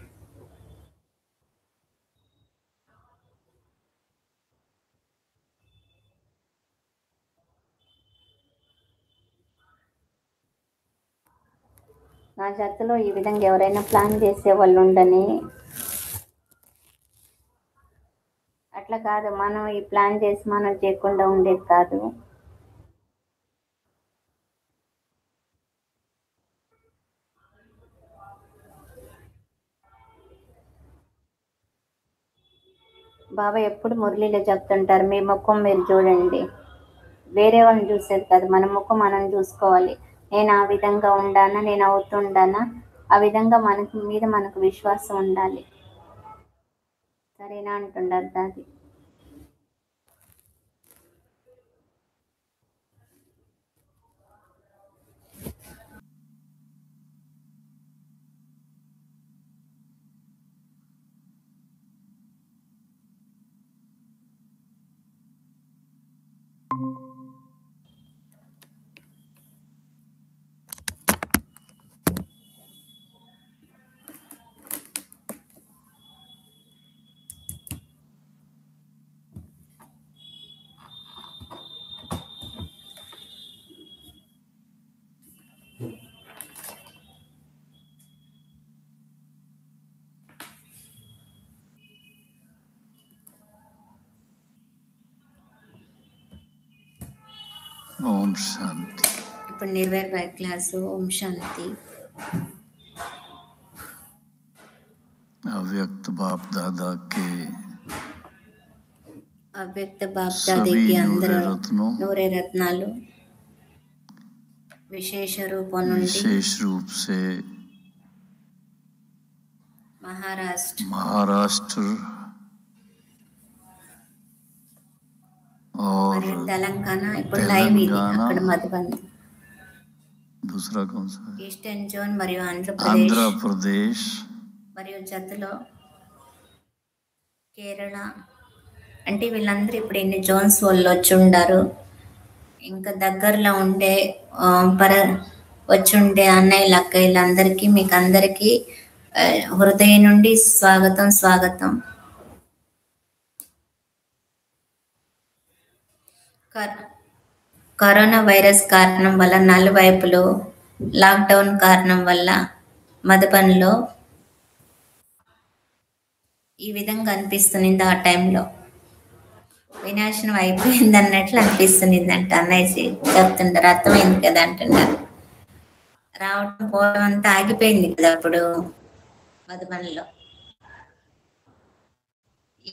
నా జట్టులో ఈ విధంగా ఎవరైనా ప్లాన్ చేసే వాళ్ళు ఉండని. అట్లా కాదు, మనం ఈ ప్లాన్ చేసి మనం చేయకుండా ఉండేది కాదు. బాబా ఎప్పుడు మురళిలో చెప్తుంటారు మీ ముఖం మీరు చూడండి, వేరే వాళ్ళని చూసేది కాదు, మన ముఖం మనం చూసుకోవాలి. నేను ఆ విధంగా ఉండానా, నేను అవుతుండానా, ఆ విధంగా మనకి మీద మనకు విశ్వాసం ఉండాలి. సరేనా అంటుండారు దాది. ఓం శాంతి. ఇప్పుడు నిర్వేర్వాయ క్లాసు. ఓం శాంతి. अव्यक्त बाप दादा के అవ్యక్త బాప్ దాదాకి అందరూ నూరే రత్నాలు విశేష రూపం నుండి विशेष रूप से महाराष्ट्र और తెలంగాణ ఇప్పుడు లైవ్ ఇది. అక్కడ మధుబన్. दूसरा कौन सा? ఈస్టర్న్ జోన్ మరియు ఆంధ్ర प्रदेश మరియు జతలో కేరళ. అంటే వీళ్ళందరూ ఇప్పుడు ఎన్ని జోన్స్ వాళ్ళు వచ్చి ఉండారు. ఇంకా దగ్గరలో ఉండే వచ్చి ఉండే అన్నయ్యలు అక్కయ్యలందరికీ మీకు అందరికీ హృదయం నుండి స్వాగతం స్వాగతం. కరోనా వైరస్ కారణం వల్ల నలువైపులో లాక్డౌన్ కారణం వల్ల మధుబన్లో ఈ విధంగా అనిపిస్తుంది. ఆ టైంలో వినాశనం అయిపోయింది అన్నట్లు అనిపిస్తుంది అంట. అన్నయ్య చెప్తుంటారు, అర్థమైంది కదా అంటున్నారు. రావడం పోవడం అంతా ఆగిపోయింది కదా అప్పుడు మధుబన్లో.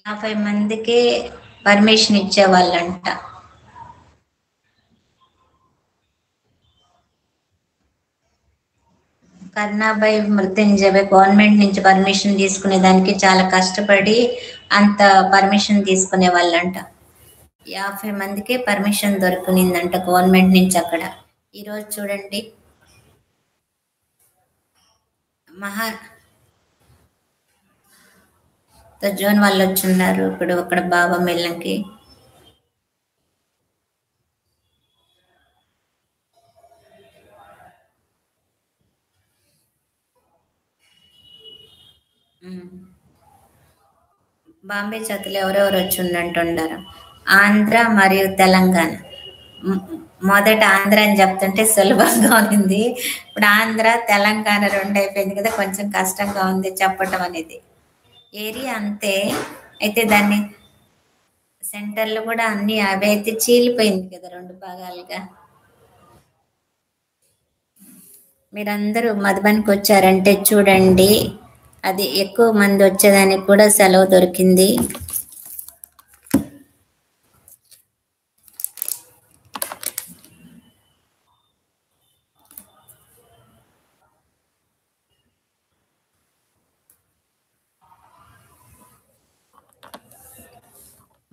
50 మందికే పర్మిషన్ ఇచ్చేవాళ్ళంట. కర్ణాబాయ్ మృత్యుంజయ గవర్నమెంట్ నుంచి పర్మిషన్ తీసుకునే దానికి చాలా కష్టపడి అంత పర్మిషన్ తీసుకునే వాళ్ళంట. 50 మందికే పర్మిషన్ దొరికిందంట గవర్నమెంట్ నుంచి అక్కడ. ఈరోజు చూడండి జోన్ వాళ్ళు వచ్చున్నారు ఇప్పుడు అక్కడ బాబా మెల్లంకి. బాంబే చేతులు ఎవరెవరు వచ్చి ఉన్నట్టుండారు. ఆంధ్ర మరియు తెలంగాణ. మొదట ఆంధ్ర అని చెప్తుంటే సులభంగా ఉంది. ఇప్పుడు ఆంధ్ర తెలంగాణ 2 అయిపోయింది కదా, కొంచెం కష్టంగా ఉంది చెప్పటం అనేది. ఏరియా అంతే, అయితే దాన్ని సెంటర్లు కూడా అన్ని అవే అయితే చీలిపోయింది కదా 2 భాగాలుగా. మీరందరూ మధుబన్కి వచ్చారంటే చూడండి, అది ఎక్కువ మంది వచ్చేదానికి కూడా సెలవు దొరికింది.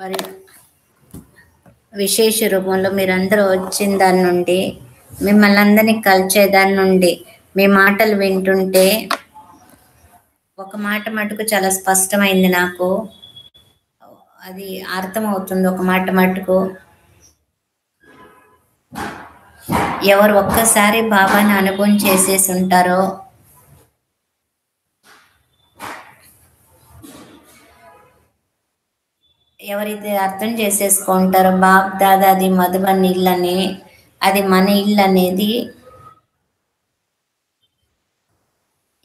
మరి విశేష రూపంలో మీరందరూ వచ్చిన దాని నుండి, మిమ్మల్ని అందరినీ కలిసే దాని నుండి మీ మాటలు వింటుంటే ఒక మాట మటుకు చాలా స్పష్టమైంది నాకు. అది అర్థమవుతుంది ఒక మాట మటుకు. ఎవరు ఒక్కసారి బాబాని అనుభవం చేసేసి ఉంటారో ఎవరైతే అర్థం చేసేసుకుంటారో బాబ్ దాదా అది మధుబన్ ఇల్లు అని, అది మన ఇల్లు అనేది,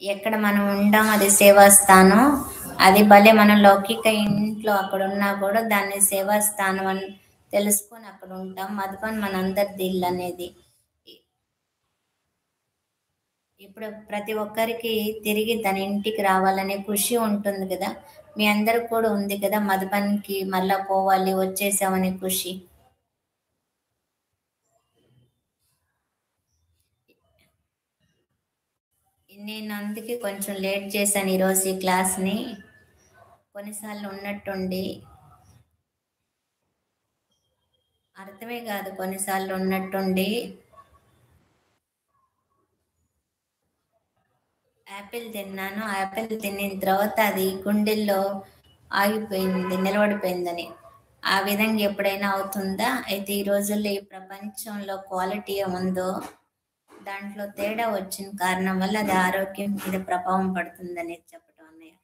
ఎక్కడ మనం ఉండాం అది సేవాస్థానం, అది భలే మన లౌకిక ఇంట్లో అక్కడ ఉన్నా కూడా దాన్ని సేవాస్థానం అని తెలుసుకొని అక్కడ ఉంటాం. మధుబన్ మన అందరిది ఇల్లు అనేది. ఇప్పుడు ప్రతి ఒక్కరికి తిరిగి తన ఇంటికి రావాలనే ఖుషి ఉంటుంది కదా, మీ అందరికి కూడా ఉంది కదా మధుబన్కి మళ్ళా పోవాలి వచ్చేసామనే ఖుషి. నేను అందుకే కొంచెం లేట్ చేశాను ఈరోజు ఈ క్లాస్ని. కొన్నిసార్లు ఉన్నట్టుండి అర్థమే కాదు, కొన్నిసార్లు ఉన్నట్టుండి యాపిల్ తిన్నాను. యాపిల్ తినిన తర్వాత అది గుండెల్లో ఆగిపోయింది, నిలబడిపోయిందని. ఆ విధంగా ఎప్పుడైనా అవుతుందా? అయితే ఈ రోజుల్లో ఈ ప్రపంచంలో క్వాలిటీ ఏముందో దాంట్లో తేడా వచ్చిన కారణం వల్ల అది ఆరోగ్యం మీద ప్రభావం పడుతుందని చెప్పడం అన్నయ్య.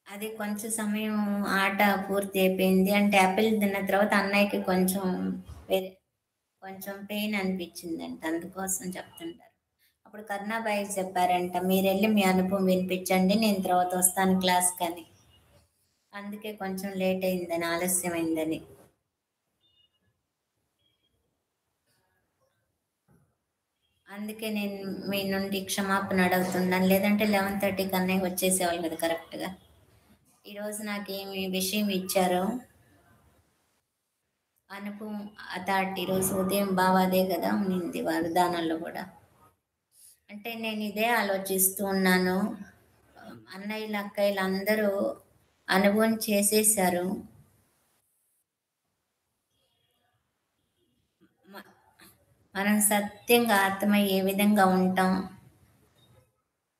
అది కొంచెం సమయం ఆట పూర్తి అయిపోయింది అంటే యాపిల్ తిన్న తర్వాత అన్నయ్యకి కొంచెం పెయిన్ అనిపించిందంట, అందుకోసం చెప్తుంటారు. అప్పుడు కర్ణాబాయి చెప్పారంట, మీరు వెళ్ళి మీ అనుభవం వినిపించండి, నేను తర్వాత వస్తాను క్లాస్ కానీ. అందుకే కొంచెం లేట్ అయిందని, ఆలస్యమైందని. అందుకే నేను మీ నుండి క్షమాపణ అడుగుతున్నాను. లేదంటే 11:30 కన్నా వచ్చేసేవాళ్ళు కదా కరెక్ట్గా. ఈరోజు నాకేమి విషయం ఇచ్చారో అనుభవం అథారిటీ ఈరోజు ఉదయం బావ అదే కదా ఉన్నింది వాగ్దానాల్లో కూడా. అంటే నేను ఇదే ఆలోచిస్తూ ఉన్నాను. అన్నయ్యలు అక్కయ్యలు అందరూ అనుభవం చేసేసారు. మనం సత్యంగా ఆత్మ ఏ విధంగా ఉంటాం,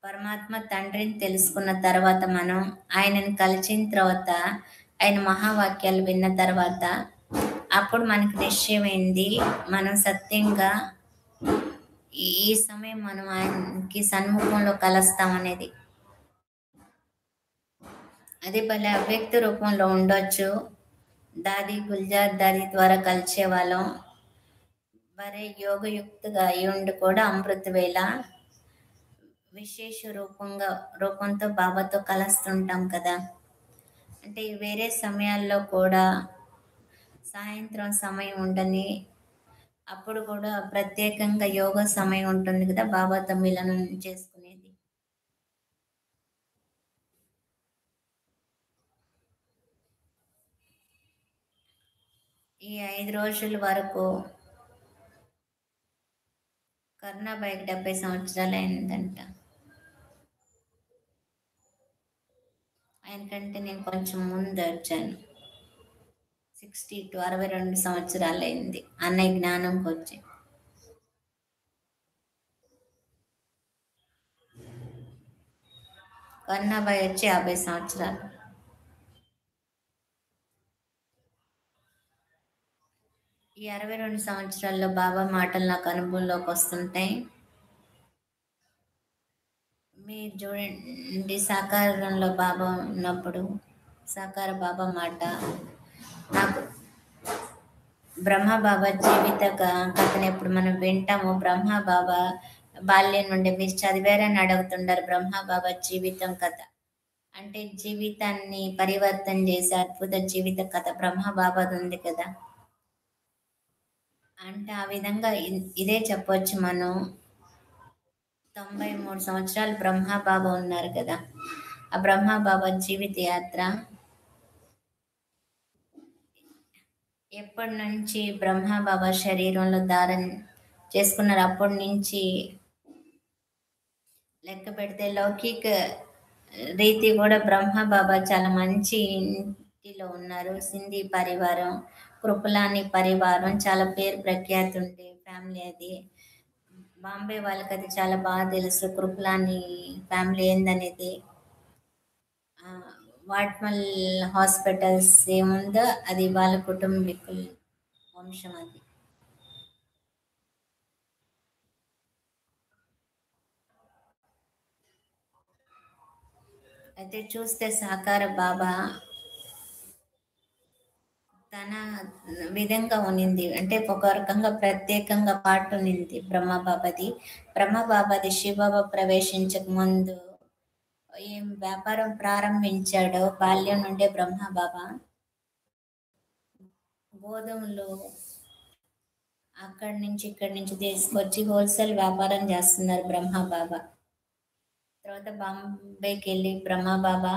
పరమాత్మ తండ్రిని తెలుసుకున్న తర్వాత మనం ఆయనను కలిసిన తర్వాత ఆయన మహావాక్యాలు విన్న తర్వాత అప్పుడు మనకి నిశ్చయమైంది మనం సత్యంగా ఈ సమయం మనం ఆయనకి సన్ముఖంలో కలుస్తాం అనేది. అది భలే అవ్యక్త రూపంలో ఉండొచ్చు. దాది గుల్జార్ దాది ద్వారా కలిసే వాళ్ళం. మరే యోగయుక్తగా అయి ఉండి కూడా అమృత వేళ విశేష రూపంతో బాబాతో కలుస్తుంటాం కదా. అంటే వేరే సమయాల్లో కూడా సాయంత్రం సమయం ఉండని అప్పుడు కూడా ప్రత్యేకంగా యోగా సమయం ఉంటుంది కదా బాబాతో మిలనం చేసుకునేది. ఈ 5 రోజుల వరకు కరుణాబాయికి 70 సంవత్సరాలు అయిందంట. ఆయనకంటే నేను కొంచెం ముందు వచ్చాను. 62 సంవత్సరాలు అయింది అన్నయ్య జ్ఞానంకి వచ్చి. కరుణాబాయి వచ్చి 50 సంవత్సరాలు. ఈ 62 సంవత్సరాల్లో బాబా మాటలు నాకు అనుభవంలోకి వస్తుంటాయి. మీరు చూడండి, సాకారంలో బాబా ఉన్నప్పుడు సాకార బాబా మాట నాకు బ్రహ్మ బాబా జీవిత కథను ఎప్పుడు మనం వింటాము. బ్రహ్మ బాబా బాల్యం నుండి మీరు చదివారని అడుగుతుంటారు. బ్రహ్మ బాబా జీవితం కథ అంటే జీవితాన్ని పరివర్తన చేసే అద్భుత జీవిత కథ బ్రహ్మ బాబాది ఉంది కదా. అంటే ఆ విధంగా ఇదే చెప్పొచ్చు మనం. 93 సంవత్సరాలు బ్రహ్మ బాబా ఉన్నారు కదా. ఆ బ్రహ్మ బాబా జీవిత యాత్ర ఎప్పటి నుంచి బ్రహ్మ బాబా శరీరంలో ధారణ చేసుకున్నారు అప్పటి నుంచి లెక్క పెడితే లౌకిక రీతి కూడా బ్రహ్మ బాబా చాలా మంచి ఇంటిలో ఉన్నారు. సింధీ పరివారం, కృపలాని పరివారం చాలా పేరు ప్రఖ్యాతి ఉండే ఫ్యామిలీ అది. బాంబే వాళ్ళకి అది చాలా బాగా తెలుసు కృపలాని ఫ్యామిలీ ఏందనేది. వాట్మల్ హాస్పిటల్స్ ఏముందో అది వాళ్ళ కుటుంబీకుల వంశం అది. అయితే చూస్తే సాకార బాబా తన విధంగా ఉన్నింది. అంటే ఒక రకంగా ప్రత్యేకంగా పాటు ఉన్నింది బ్రహ్మబాబాది. బ్రహ్మబాబాది శివబాబా ప్రవేశించక ముందు ఏం వ్యాపారం ప్రారంభించాడో బాల్యం నుండే బ్రహ్మబాబా గోధుమలు అక్కడి నుంచి ఇక్కడి నుంచి తీసుకొచ్చి హోల్సేల్ వ్యాపారం చేస్తున్నారు బ్రహ్మబాబా. తర్వాత బాంబేకి వెళ్ళి బ్రహ్మబాబా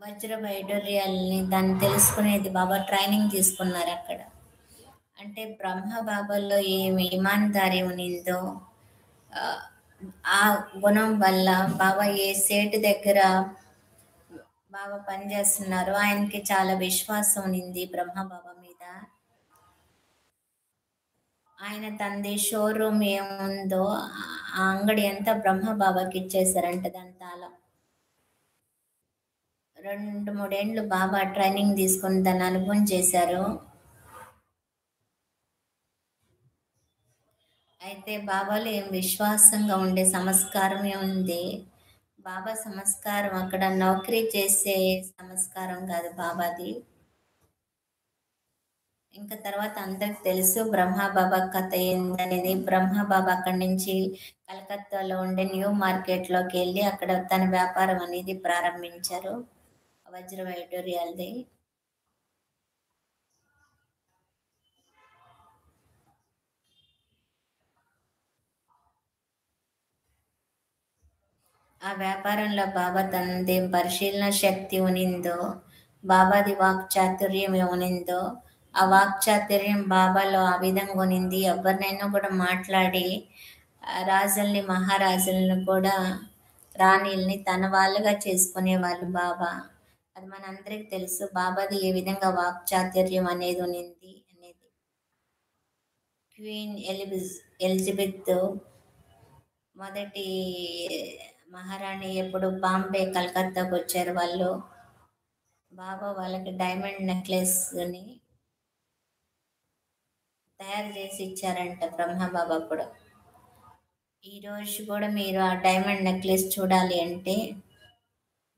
వజ్ర వైడూర్యాలని దాన్ని తెలుసుకునేది బాబా ట్రైనింగ్ తీసుకున్నారు అక్కడ. అంటే బ్రహ్మ బాబాలో ఏమి ఇమాన్దారి ఉన్నిందో ఆ గుణం వల్ల బాబా ఏ సేటు దగ్గర బాబా పనిచేస్తున్నారు ఆయనకి చాలా విశ్వాసం ఉన్నింది బ్రహ్మ బాబా మీద. ఆయన తంది షోరూమ్ ఏముందో ఆ అంగడి అంతా బ్రహ్మ బాబాకి ఇచ్చేసారంట. దాని తాళం 2-3 ఏండ్లు బాబా ట్రైనింగ్ తీసుకుని దాన్ని అనుభవం చేశారు. అయితే బాబాలో ఏం విశ్వాసంగా ఉండే సంస్కారమే ఉంది. బాబా సంస్కారం అక్కడ నౌకరీ చేసే సంస్కారం కాదు బాబాది. ఇంకా తర్వాత అందరికి తెలుసు బ్రహ్మ బాబా కథ ఏందనేది. బ్రహ్మ బాబా అక్కడి నుంచి కలకత్తాలో ఉండే న్యూ మార్కెట్లోకి వెళ్ళి అక్కడ తన వ్యాపారం అనేది ప్రారంభించారు వజ్ర వైడూర్యాలది. ఆ వ్యాపారంలో బాబా తనదేం పరిశీలన శక్తి ఉనిందో, బాబాది వాక్చాతుర్యం ఉనిందో, ఆ వాక్చాతుర్యం బాబాలో ఆ విధంగా ఉనింది. ఎవరినైనా కూడా మాట్లాడి రాజుల్ని మహారాజులను కూడా రాణిల్ని తన వాళ్ళుగా చేసుకునేవాళ్ళు బాబా. అది మనందరికి తెలుసు. బాబాది ఏ విధంగా వాక్చాతుర్యం అనేది ఉనింది అనేది. క్వీన్ ఎలిజబెత్ మొదటి మహారాణి ఎప్పుడు బాంబే కలకత్తాకు వచ్చారు వాళ్ళు. బాబా వాళ్ళకి డైమండ్ నెక్లెస్ ని తయారు చేసి ఇచ్చారంట బ్రహ్మబాబా అప్పుడు. ఈరోజు కూడా మీరు ఆ డైమండ్ నెక్లెస్ చూడాలి అంటే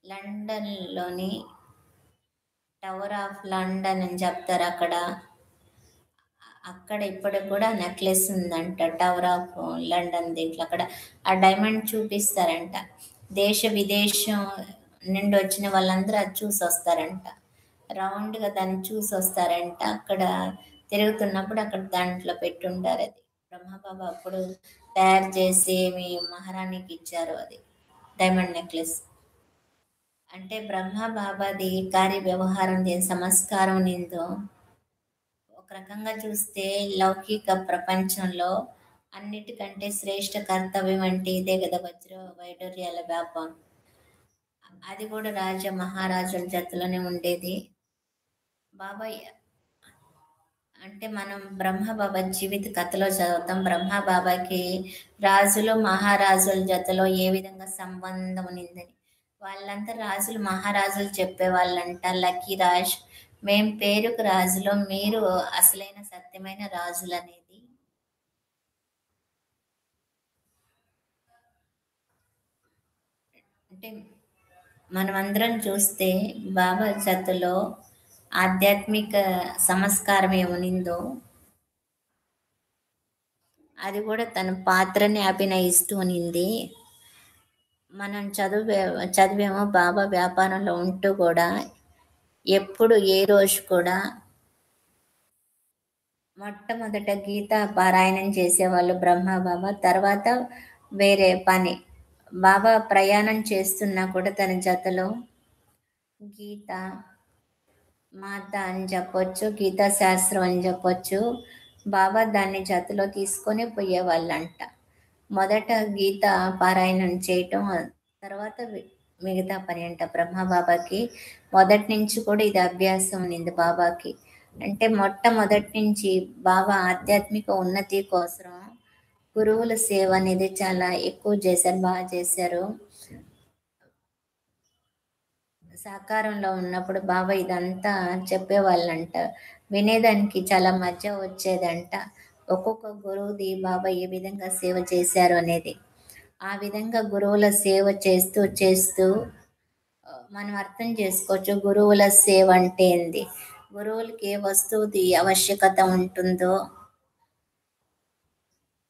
లండన్లోని టవర్ ఆఫ్ లండన్ అని చెప్తారు. అక్కడ ఇప్పటికి కూడా నెక్లెస్ ఉందంట, టవర్ ఆఫ్ లండన్ దీంట్లో. అక్కడ ఆ డైమండ్ చూపిస్తారంట. దేశ విదేశం నుండి వచ్చిన వాళ్ళందరూ అది చూసి వస్తారంట. రౌండ్గా దాన్ని చూసి వస్తారంట. అక్కడ తిరుగుతున్నప్పుడు అక్కడ దాంట్లో పెట్టుంటారు. అది బ్రహ్మబాబా అప్పుడు తయారు చేసి మీ మహారాణికి ఇచ్చారు అది డైమండ్ నెక్లెస్. అంటే బ్రహ్మబాబాది కార్య వ్యవహారం దేని సంస్కారం నిందో ఒక రకంగా చూస్తే లౌకిక ప్రపంచంలో అన్నిటికంటే శ్రేష్ఠ కర్తవ్యం అంటే ఇదే కదా, వజ్ర వైడూర్యాల వ్యాపారం. అది కూడా రాజ మహారాజుల జతలోనే ఉండేది. బాబాయ్ అంటే మనం బ్రహ్మబాబా జీవిత కథలో చదువుతాం. బ్రహ్మబాబాకి రాజులు మహారాజుల జతలో ఏ విధంగా సంబంధం ఉన్నిందని. వాళ్ళంతా రాజులు మహారాజులు చెప్పేవాళ్ళంట. లక్కీ రాజ్, మేం పేరుకు రాజులో, మీరు అసలైన సత్యమైన రాజులు అనేది. అంటే మనమందరం చూస్తే బాబా జతలో ఆధ్యాత్మిక సంస్కారం ఏమునిందో అది కూడా తన పాత్రని అభినయిస్తూ ఉనింది. మనం చదివేమో బాబా వ్యాపారంలో ఉంటూ కూడా ఎప్పుడు ఏ రోజు కూడా మొట్టమొదట గీత పారాయణం చేసేవాళ్ళు బ్రహ్మబాబా. తర్వాత వేరే పని. బాబా ప్రయాణం చేస్తున్నా కూడా తన జతలో గీత మాత అని చెప్పొచ్చు, గీతా శాస్త్రం అని చెప్పొచ్చు. బాబా దాన్ని జతలో తీసుకొని పోయేవాళ్ళంట. మొదట గీత పారాయణం చేయటం, తర్వాత మిగతా పని అంట. బ్రహ్మబాబాకి మొదటి నుంచి కూడా ఇది అభ్యాసం ఉంది బాబాకి. అంటే మొట్టమొదటి నుంచి బాబా ఆధ్యాత్మిక ఉన్నతి కోసం గురువుల సేవ అనేది చాలా ఎక్కువ చేశారు, బాగా చేశారు. సాకారంలో ఉన్నప్పుడు బాబా ఇదంతా చెప్పేవాళ్ళంట. వినేదానికి చాలా మధ్య వచ్చేదంట. ఒక్కొక్క గురువుది బాబా ఏ విధంగా సేవ చేశారు అనేది. ఆ విధంగా గురువుల సేవ చేస్తూ చేస్తూ మనం అర్థం చేసుకోవచ్చు గురువుల సేవ అంటే ఏంది. గురువులకి ఏ వస్తువుది ఆవశ్యకత ఉంటుందో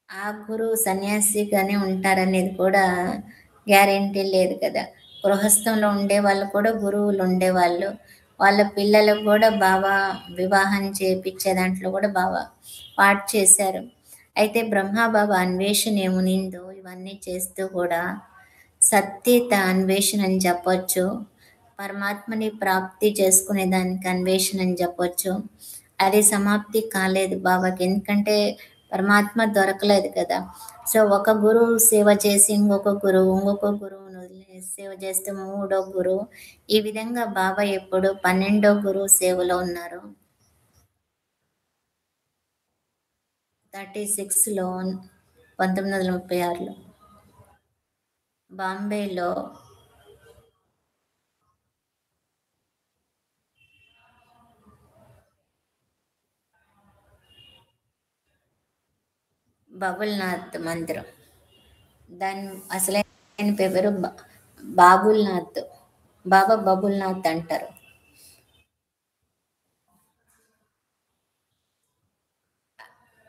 ఆ గురువు సన్యాసిగానే ఉంటారనేది కూడా గ్యారెంటీ లేదు కదా. గృహస్థంలో ఉండే వాళ్ళు కూడా గురువులు ఉండేవాళ్ళు. వాళ్ళ పిల్లలకు కూడా బాబా వివాహం చేపించే దాంట్లో కూడా బాబా పాటు చేశారు. అయితే బ్రహ్మబాబా అన్వేషణ ఏమునిందో ఇవన్నీ చేస్తూ కూడా సత్యత అన్వేషణ అని చెప్పొచ్చు. పరమాత్మని ప్రాప్తి చేసుకునే దానికి అన్వేషణ అని చెప్పొచ్చు. అది సమాప్తి కాలేదు బాబాకి, ఎందుకంటే పరమాత్మ దొరకలేదు కదా. సో ఒక గురువు సేవ చేసి ఇంకొక గురువును సేవ చేస్తే మూడో గురువు, ఈ విధంగా బాబా ఎప్పుడు 12వ గురువు సేవలో ఉన్నారు. 36లో 1936లో బాంబేలో బబుల్నాథ్ మందిరం, దాని అసలైన పేరు బాబుల్నాథ్, బాబా బబుల్నాథ్ అంటారు.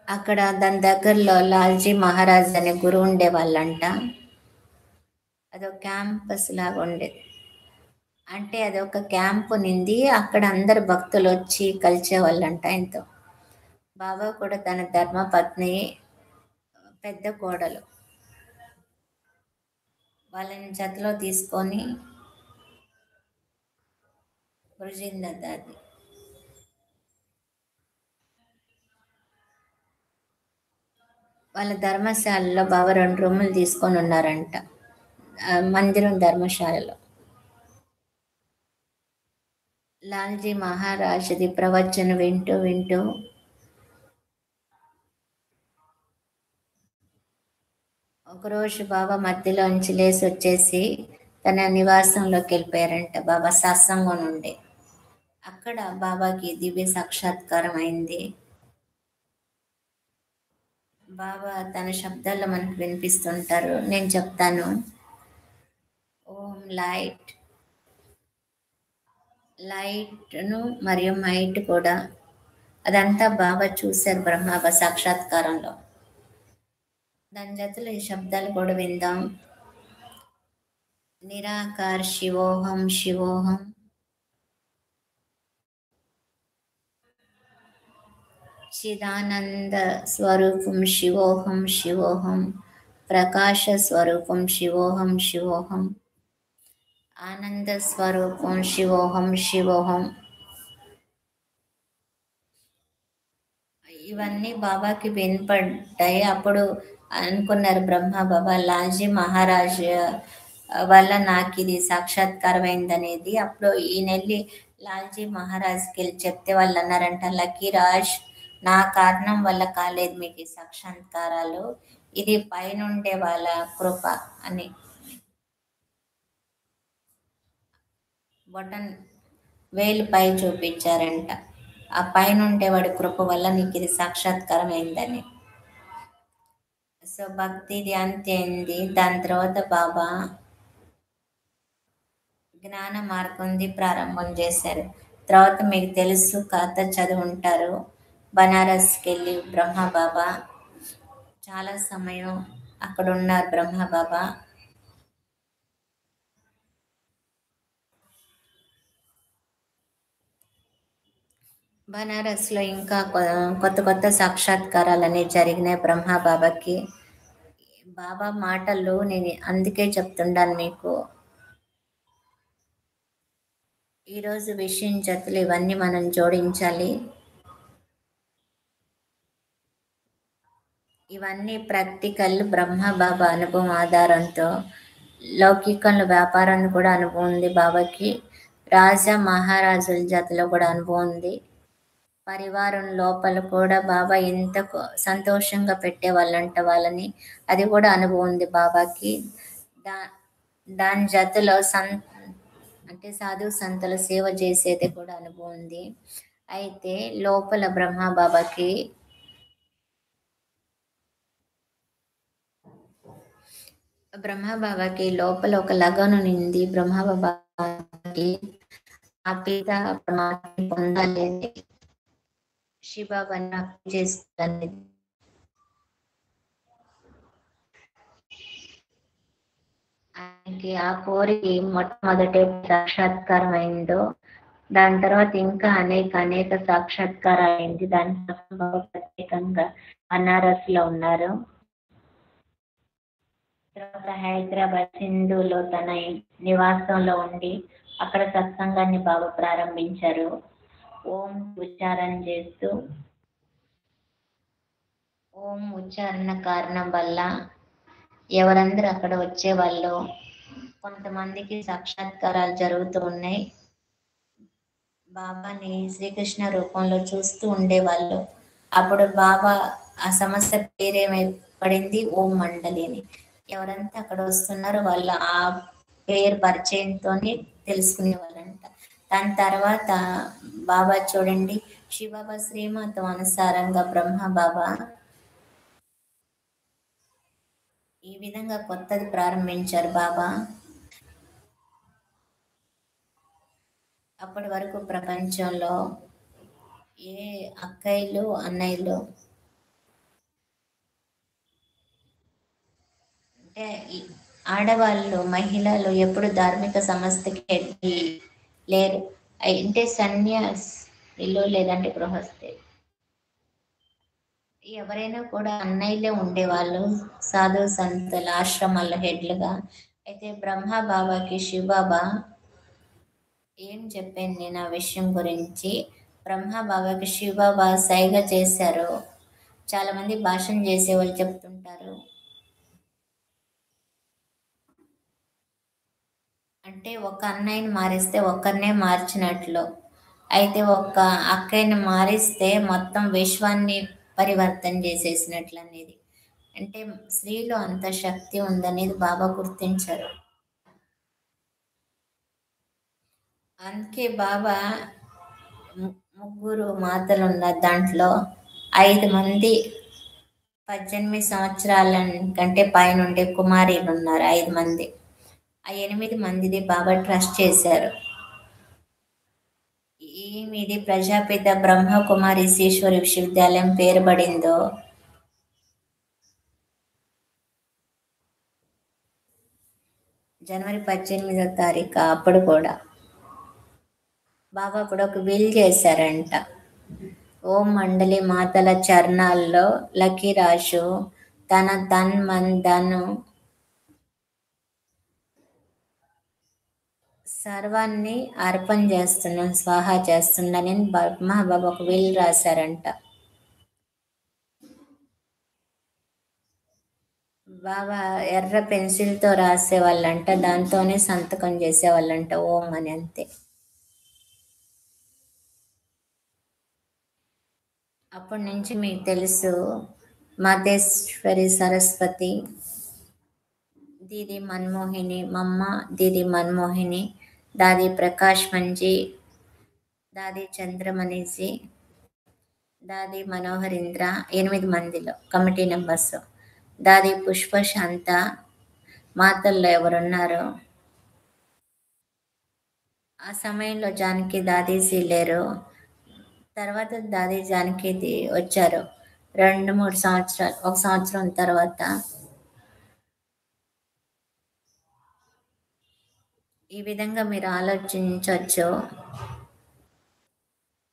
అక్కడ దాని దగ్గరలో లాల్జీ మహారాజ్ అనే గురువు ఉండేవాళ్ళంట. అదొక క్యాంపస్ లాగా ఉండేది. అంటే అదొక క్యాంప్ నింది. అక్కడ అందరు భక్తులు వచ్చి కలిసేవాళ్ళంట ఆయనతో. బాబా కూడా తన ధర్మపత్ని పెద్ద కోడలు వాళ్ళని జతలో తీసుకొని బృజిందది వాళ్ళ ధర్మశాలలో బాబా 2 రూములు తీసుకొని ఉన్నారంట. మందిరం ధర్మశాలలో. లాల్జీ మహారాజ్ది ప్రవచన వింటూ వింటూ ఒకరోజు బాబా మధ్యలోంచి లేచి వచ్చేసి తన నివాసంలోకి వెళ్ళిపోయారంట బాబా సత్సంగం నుండి. అక్కడ బాబాకి దివ్య సాక్షాత్కారం అయింది. బాబా తన శబ్దాల్లో మనకు వినిపిస్తుంటారు. నేను చెప్తాను, ఓం లైట్, లైట్ను మరియు మైట్ కూడా అదంతా బాబా చూశారు బ్రహ్మ సాక్షాత్కారంలో. దాని జతలో ఈ శబ్దాలు కూడా విందాం. నిరాకార్ శివోహం శివోహం, చిదానంద స్వరూపం శివోహం శివోహం, ప్రకాశ స్వరూపం శివోహం శివోహం, ఆనంద స్వరూపం శివోహం శివోహం. ఇవన్నీ బాబాకి వినపడ్డాయి. అప్పుడు అనుకున్నారు బ్రహ్మ బాబా, లాల్జీ మహారాజ్ వల్ల నాకు ఇది సాక్షాత్కారం అయిందనేది. అప్పుడు ఈయనెళ్ళి లాల్జీ మహారాజ్కి వెళ్ళి చెప్తే వాళ్ళు అన్నారంట, లక్కీ రాజ్, నా కారణం వల్ల కాలేదు మీకు ఈ సాక్షాత్కారాలు, ఇది పైనుండే వాళ్ళ కృప అని. బటన్ వేలు పై చూపించారంట. ఆ పైన ఉండేవాడి కృప వల్ల నీకు ఇది సాక్షాత్కారం అయిందని. సో భక్తిది అంతే అయింది. దాని తర్వాత బాబా జ్ఞాన మార్గంది ప్రారంభం చేశారు. తర్వాత మీకు తెలుసు, కథ చదివి ఉంటారు. బనారస్కి వెళ్ళి బ్రహ్మ బాబా చాలా సమయం అక్కడ ఉన్నారు. బ్రహ్మ బాబా బనారస్లో ఇంకా కొత్త కొత్త సాక్షాత్కారాలన్నీ జరిగినాయి బ్రహ్మ బాబాకి. బాబా మాటలు నేను అందుకే చెప్తుండాను మీకు. ఈరోజు విషయం జతలు ఇవన్నీ మనం జోడించాలి. ఇవన్నీ ప్రాక్టికల్ బ్రహ్మ బాబా అనుభవం ఆధారంతో. లౌకికంలో వ్యాపారాన్ని కూడా అనుభవం ఉంది బాబాకి. రాజా మహారాజుల జతలో కూడా అనుభవం ఉంది. పరివారం లోపల కూడా బాబా ఎంత సంతోషంగా పెట్టేవాళ్ళంట వాళ్ళని, అది కూడా అనుభవం ఉంది బాబాకి. దాని జతలో అంటే సాధు సంతుల సేవ చేసేది కూడా అనుభవం ఉంది. అయితే లోపల బ్రహ్మ బాబాకి లోపల ఒక లగను నింది. బ్రహ్మ బాబాకి ఆ పిత పరమాత్మ పొందాలి, శివబాబాని నాకు చేస్తాను. ఆయనకి ఆ కోరిక మొట్టమొదటి సాక్షాత్కారం అయిందో, దాని తర్వాత ఇంకా అనేక సాక్షాత్కారాలు అయింది. దానికోసం బాబా ప్రత్యేకంగా బనారస్ లో ఉన్నారు. తర్వాత హైదరాబాద్ సింధులో తన నివాసంలో ఉండి అక్కడ సత్సంగాన్ని బాబా ప్రారంభించారు. ఓం ఉచ్చారణ చేస్తూ, ఓం ఉచ్చారణ కారణం వల్ల ఎవరందరూ అక్కడ వచ్చేవాళ్ళు, కొంతమందికి సాక్షాత్కారాలు జరుగుతూ ఉన్నాయి. బాబాని శ్రీకృష్ణ రూపంలో చూస్తూ ఉండేవాళ్ళు. అప్పుడు బాబా ఆ సంస్థ పేరేమైపడింది, ఓం మండలి అని. ఎవరంతా అక్కడ వస్తున్నారో వాళ్ళు ఆ పేరు పరిచయంతో తెలుసుకునేవాళ్ళంట. దాని తర్వాత బాబా చూడండి, శివబాబా శ్రీమతం అనుసారంగా బ్రహ్మ బాబా ఈ విధంగా కొత్తది ప్రారంభించారు బాబా. అప్పటి వరకు ప్రపంచంలో ఏ అక్కయ్యలు అన్నయ్యలు అంటే ఆడవాళ్ళు మహిళలు ఎప్పుడు ధార్మిక సంస్థకి లేరు. అంటే సన్యాసిలో లేదంటే గృహస్థే ఎవరైనా కూడా అన్నయ్యలే ఉండేవాళ్ళు సాధు సంతుల ఆశ్రమాల హెడ్లుగా. అయితే బ్రహ్మ బాబాకి శివబాబా ఏం చెప్పాను నేను ఆ విషయం గురించి. బ్రహ్మ బాబాకి శివబాబా సైగ చేశారు. చాలా మంది భాషణ చేసేవాళ్ళు చెప్తుంటారు, అంటే ఒక అన్నయ్యని మారిస్తే ఒక్కరినే మార్చినట్లు, అయితే ఒక్క అక్కయ్యని మారిస్తే మొత్తం విశ్వాన్ని పరివర్తన చేసేసినట్లు అనేది. అంటే స్త్రీలో అంత శక్తి ఉందనేది బాబా గుర్తించారు. అందుకే బాబా ముగ్గురు మాతలు ఉన్నారు, దాంట్లో 5 మంది 18 సంవత్సరాల కంటే పైన ఉండే కుమారీలు ఉన్నారు 5 మంది. ఆ 8 మందిది బాబా ట్రస్ట్ చేశారు. ఇది ప్రజాపిత బ్రహ్మకుమారి ఈశ్వరి విశ్వవిద్యాలయం పేరు పడిందో జనవరి 18వ తారీఖు. అప్పుడు కూడా బాబా కూడా ఒక విల్ చేశారంట. ఓం మండలి మాతల చరణాల్లో లక్కీరాజు తన ధను సర్వాన్ని అర్పణ చేస్తున్నాను, స్వాహా చేస్తున్నానని బ్రహ్మ బాబా ఒక విల్ రాశారంట. బాబా ఎర్ర పెన్సిల్తో రాసేవాళ్ళంట, దాంతోనే సంతకం చేసేవాళ్ళంట ఓం అని, అంతే. అప్పటి నుంచి మీకు తెలుసు మాతేశ్వరి సరస్వతి, దీది మన్మోహిని, మమ్మ దీది మన్మోహిని, దాది ప్రకాష్ మంజీ, దాది చంద్రమణిజీ, దాది మనోహరింద్ర, 8 మందిలో కమిటీ మెంబర్స్. దాది పుష్పశాంత, మాతల్లో ఎవరున్నారు ఆ సమయంలో జానకి దాదీజీ లేరు. తర్వాత దాది జానకి వచ్చారు 2-3 సంవత్సరాలు, 1 సంవత్సరం తర్వాత. ఈ విధంగా మీరు ఆలోచించవచ్చు.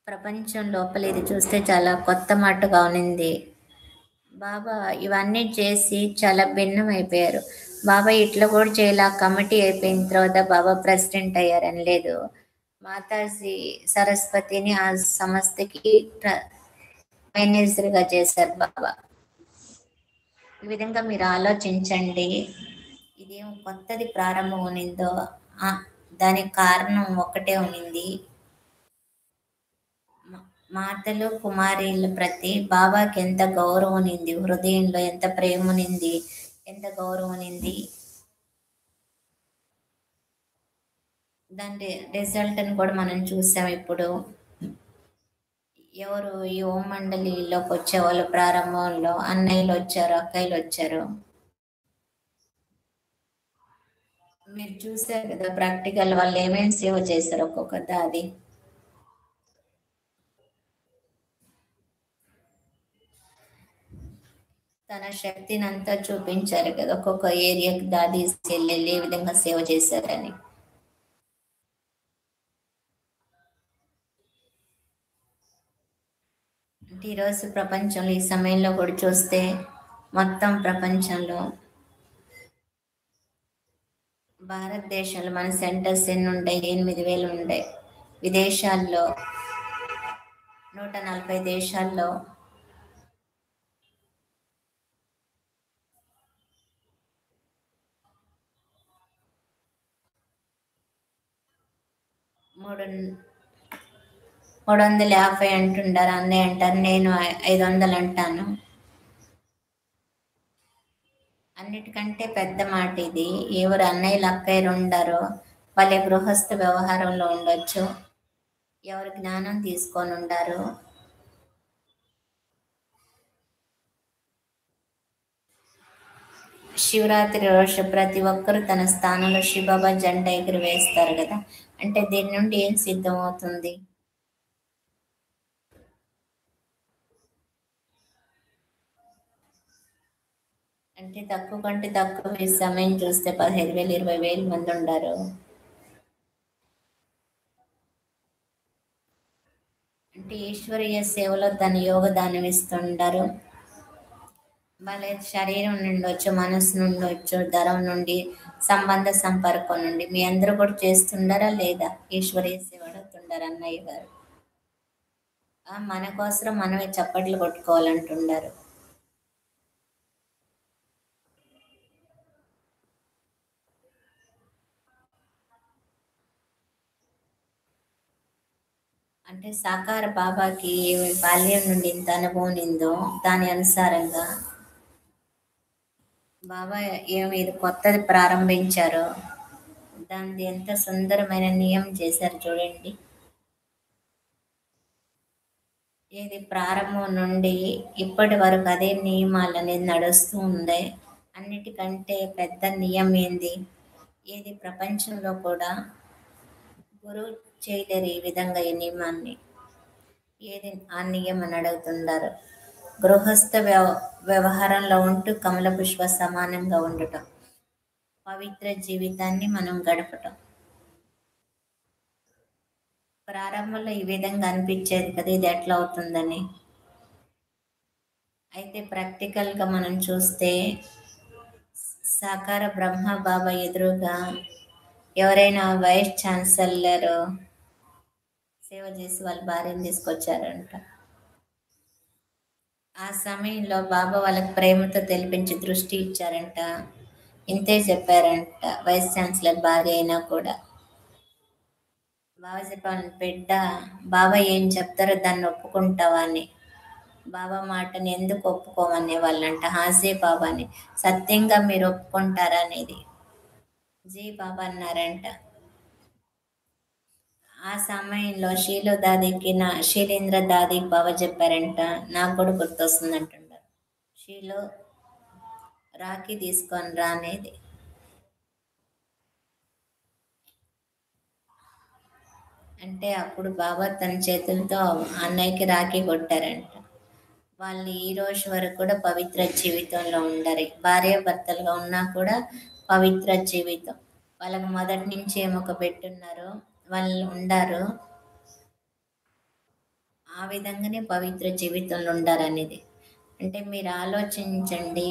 ప్రపంచం లోపల ఇది చూస్తే చాలా కొత్త మాటగా ఉన్నింది. బాబా ఇవన్నీ చేసి చాలా భిన్నం అయిపోయారు. బాబా ఇట్లా కూడా చేయాల, కమిటీ అయిపోయిన తర్వాత బాబా ప్రెసిడెంట్ అయ్యారని లేదు. మాతాజీ సరస్వతిని ఆ సంస్థకి మేనేజర్గా చేశారు బాబా. ఈ విధంగా మీరు ఆలోచించండి. ఇదేం కొత్తది ప్రారంభం ఉన్నిందో దానికి కారణం ఒకటే ఉన్నింది. మాతలు కుమారీల ప్రతి బాబాకి ఎంత గౌరవం ఉన్నింది, హృదయంలో ఎంత ప్రేమ ఉన్నింది, ఎంత గౌరవం ఉన్నింది. దాని రిజల్ట్ని కూడా మనం చూసాం. ఇప్పుడు ఎవరు ఈ ఓం మండలిలోకి వచ్చేవాళ్ళు, ప్రారంభంలో అన్నయ్యలు వచ్చారు, అక్కయ్యలు వచ్చారు. మీరు చూసారు కదా ప్రాక్టికల్ వాళ్ళు ఏమేమి సేవ చేశారు ఒక్కొక్క దాది. తన శక్తిని అంతా చూపించారు కదా, ఒక్కొక్క ఏరియాకి దాది చెల్లెళ్ళు ఏ విధంగా సేవ చేశారని. అంటే ఈరోజు ప్రపంచంలో ఈ సమయంలో కూడా చూస్తే మొత్తం ప్రపంచంలో భారతదేశంలో మన సెంటర్స్ ఎన్ని ఉంటాయి, 8,000 ఉంటాయి. విదేశాల్లో 140 దేశాల్లో మూడు 350 అంటుంటారు. అన్నయ్య అంటారు, నేను 500 అంటాను. అన్నిటికంటే పెద్ద మాట ఇది. ఎవరు అన్నయ్యలు అక్కయ్యలు ఉండారో వాళ్ళ గృహస్థ వ్యవహారంలో ఉండొచ్చు, ఎవరు జ్ఞానం తీసుకొని ఉండారు. శివరాత్రి రోజు ప్రతి ఒక్కరు తన స్థానంలో శివబాబా జెండా ఎగురు వేస్తారు కదా. అంటే దీని నుండి ఏం సిద్ధమవుతుంది, అంటే తక్కువ కంటే తక్కువ ఈ సమయం చూస్తే 15,000 20,000 మంది ఉన్నారు. అంటే ఈశ్వరీయ సేవలో తన యోగదానం ఇస్తుంటారు. వాళ్ళ శరీరం నుండి వచ్చు, మనసు నుండి వచ్చు, ధరం నుండి, సంబంధ సంపర్కం నుండి మీ అందరూ కూడా చేస్తుండరా లేదా? ఈశ్వరీయ సేవ అడుగుతుండారు అన్నయ్య గారు. మన కోసం మనమే చప్పట్లు కొట్టుకోవాలంటుండారు. అంటే సాకార బాబాకి బాల్యం నుండి ఇంత అనుభవం ఉందో దాని అనుసారంగా బాబా ఏమి ఇది కొత్తది ప్రారంభించారో దాన్ని ఎంత సుందరమైన నియమం చేశారు చూడండి. ఇది ప్రారంభం నుండి ఇప్పటి వరకు అదే నియమాలు అనేది నడుస్తూ ఉంది. అన్నిటికంటే పెద్ద నియమం ఏంది? ఏది ప్రపంచంలో కూడా గురువు చేయలేరు ఈ విధంగా ఈ నియమాన్ని. ఏది ఆ నియమం అడుగుతున్నారు? గృహస్థ వ్యవహారంలో ఉంటూ కమల పుష్ప సమానంగా ఉండటం, పవిత్ర జీవితాన్ని మనం గడపటం. ప్రారంభంలో ఈ విధంగా అనిపించేది కదా, ఇది ఎట్లా అవుతుందని. అయితే ప్రాక్టికల్గా మనం చూస్తే సాకార బ్రహ్మ బాబా ఎదురుగా ఎవరైనా వైస్ ఛాన్సలర్ సేవ చేసి వాళ్ళ భార్యను తీసుకొచ్చారంట. ఆ సమయంలో బాబా వాళ్ళకి ప్రేమతో తెలిపించి దృష్టి ఇచ్చారంట. ఇంతే చెప్పారంట, వైస్ ఛాన్సలర్ భార్య అయినా కూడా. బాబా చెప్పాను, బిడ్డ బాబా ఏం చెప్తారో దాన్ని ఒప్పుకుంటావా అని. బాబా మాటని ఎందుకు ఒప్పుకోమనే వాళ్ళంట. హాజీ బాబాని సత్యంగా మీరు ఒప్పుకుంటారా అనేది. జీ బాబా అన్నారంట. ఆ సమయంలో షీలు దాదీకి శీలేంద్ర దాది బాబా చెప్పారంట, నాకు కూడా గుర్తొస్తుంది అంటుంటారు. షీలు రాఖీ తీసుకొని రా అనేది. అంటే అప్పుడు బాబా తన చేతులతో అన్నయ్యకి రాఖీ కొట్టారంట. వాళ్ళు ఈ రోజు వరకు కూడా పవిత్ర జీవితంలో ఉండరు. భార్యాభర్తలుగా ఉన్నా కూడా పవిత్ర జీవితం వాళ్ళకి మొదటి నుంచి ఏమొక పెట్టున్నారో వాళ్ళు ఉండారు. ఆ విధంగానే పవిత్ర జీవితంలో ఉండారనేది. అంటే మీరు ఆలోచించండి,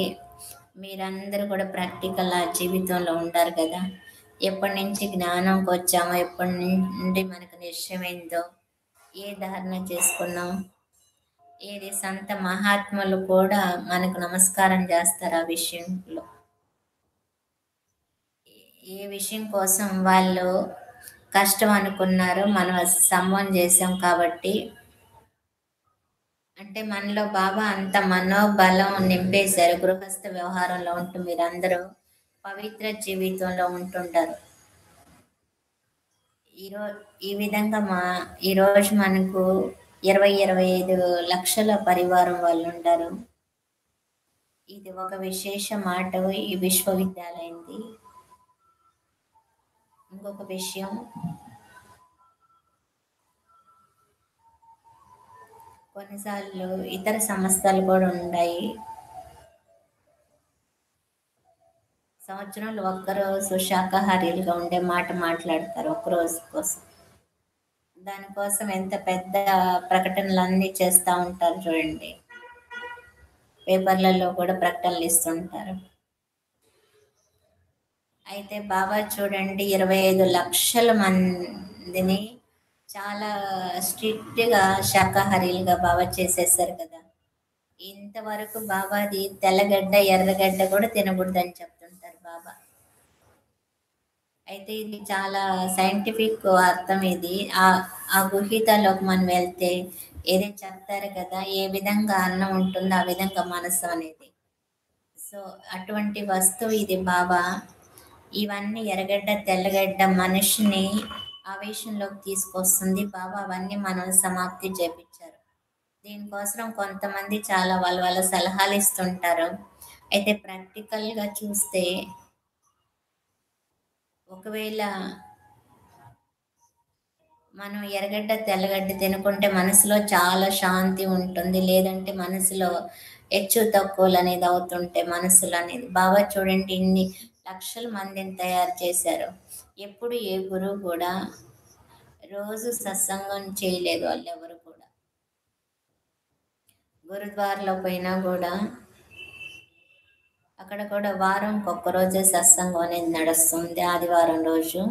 మీరందరూ కూడా ప్రాక్టికల్ ఆ జీవితంలో ఉంటారు కదా. ఎప్పటి నుంచి జ్ఞానంకి వచ్చామో, ఎప్పటి నుండి మనకు నిశ్చయమైందో, ఏ ధారణ చేసుకున్నాం, ఏది సంత మహాత్ములు కూడా మనకు నమస్కారం చేస్తారు. ఆ విషయంలో ఏ విషయం కోసం వాళ్ళు కష్టం అనుకున్నారో మనం సమ్మం చేసాం కాబట్టి, అంటే మనలో బాబా అంత మనోబలం నింపేశారు. గృహస్థ వ్యవహారంలో ఉంటూ మీరందరూ పవిత్ర జీవితంలో ఉంటుంటారు. ఈ విధంగా ఈరోజు మనకు 25 లక్షల పరివారం వాళ్ళు ఉంటారు. ఇది ఒక విశేష మాట ఈ విశ్వవిద్యాలయంది. ఇంకొక విషయం, కొన్నిసార్లు ఇతర సంస్థలు కూడా ఉన్నాయి. సంవత్సరంలో ఒక్కరోజు శాకాహారీలుగా ఉండే మాట మాట్లాడతారు ఒక్కరోజు కోసం. దానికోసం ఎంత పెద్ద ప్రకటనలు అన్నీ చేస్తూ ఉంటారు చూడండి. పేపర్లలో కూడా ప్రకటనలు ఇస్తుంటారు. అయితే బాబా చూడండి 25 లక్షల మందిని చాలా స్ట్రిక్ట్గా శాకాహారీలుగా బాబా చేసేసారు కదా. ఇంతవరకు బాబాది తెల్లగడ్డ ఎర్రగడ్డ కూడా తినకూడదని చెప్తుంటారు బాబా. అయితే ఇది చాలా సైంటిఫిక్ అర్థం. ఇది ఆ గుహితలోకి మనం వెళ్తే ఏది చెప్తారు కదా, ఏ విధంగా అన్నం ఉంటుందో ఆ విధంగా మనసు అనేది. సో అటువంటి వస్తువు ఇది బాబా. ఇవన్నీ ఎర్రగడ్డ తెల్లగడ్డ మనిషిని ఆవేశంలోకి తీసుకొస్తుంది. బాబా అవన్నీ మనం సమాప్తి చేపించారు. దీనికోసం కొంతమంది చాలా వాళ్ళ సలహాలు ఇస్తుంటారు. అయితే ప్రాక్టికల్గా చూస్తే ఒకవేళ మనం ఎర్రగడ్డ తెల్లగడ్డ తినుకుంటే మనసులో చాలా శాంతి ఉంటుంది. లేదంటే మనసులో హెచ్చు తక్కువలు అనేది అవుతుంటే మనసులు అనేది. బాబా చూడండి ఇన్ని లక్షల మందిని తయారు చేశారు. ఎప్పుడు ఏ గురువు కూడా రోజు సత్సంగం చేయలేదు. వాళ్ళు ఎవరు కూడా గురుద్వారలో పోయినా కూడా అక్కడ కూడా వారంకి ఒక్క రోజే సత్సంగం అనేది నడుస్తుంది, ఆదివారం రోజు.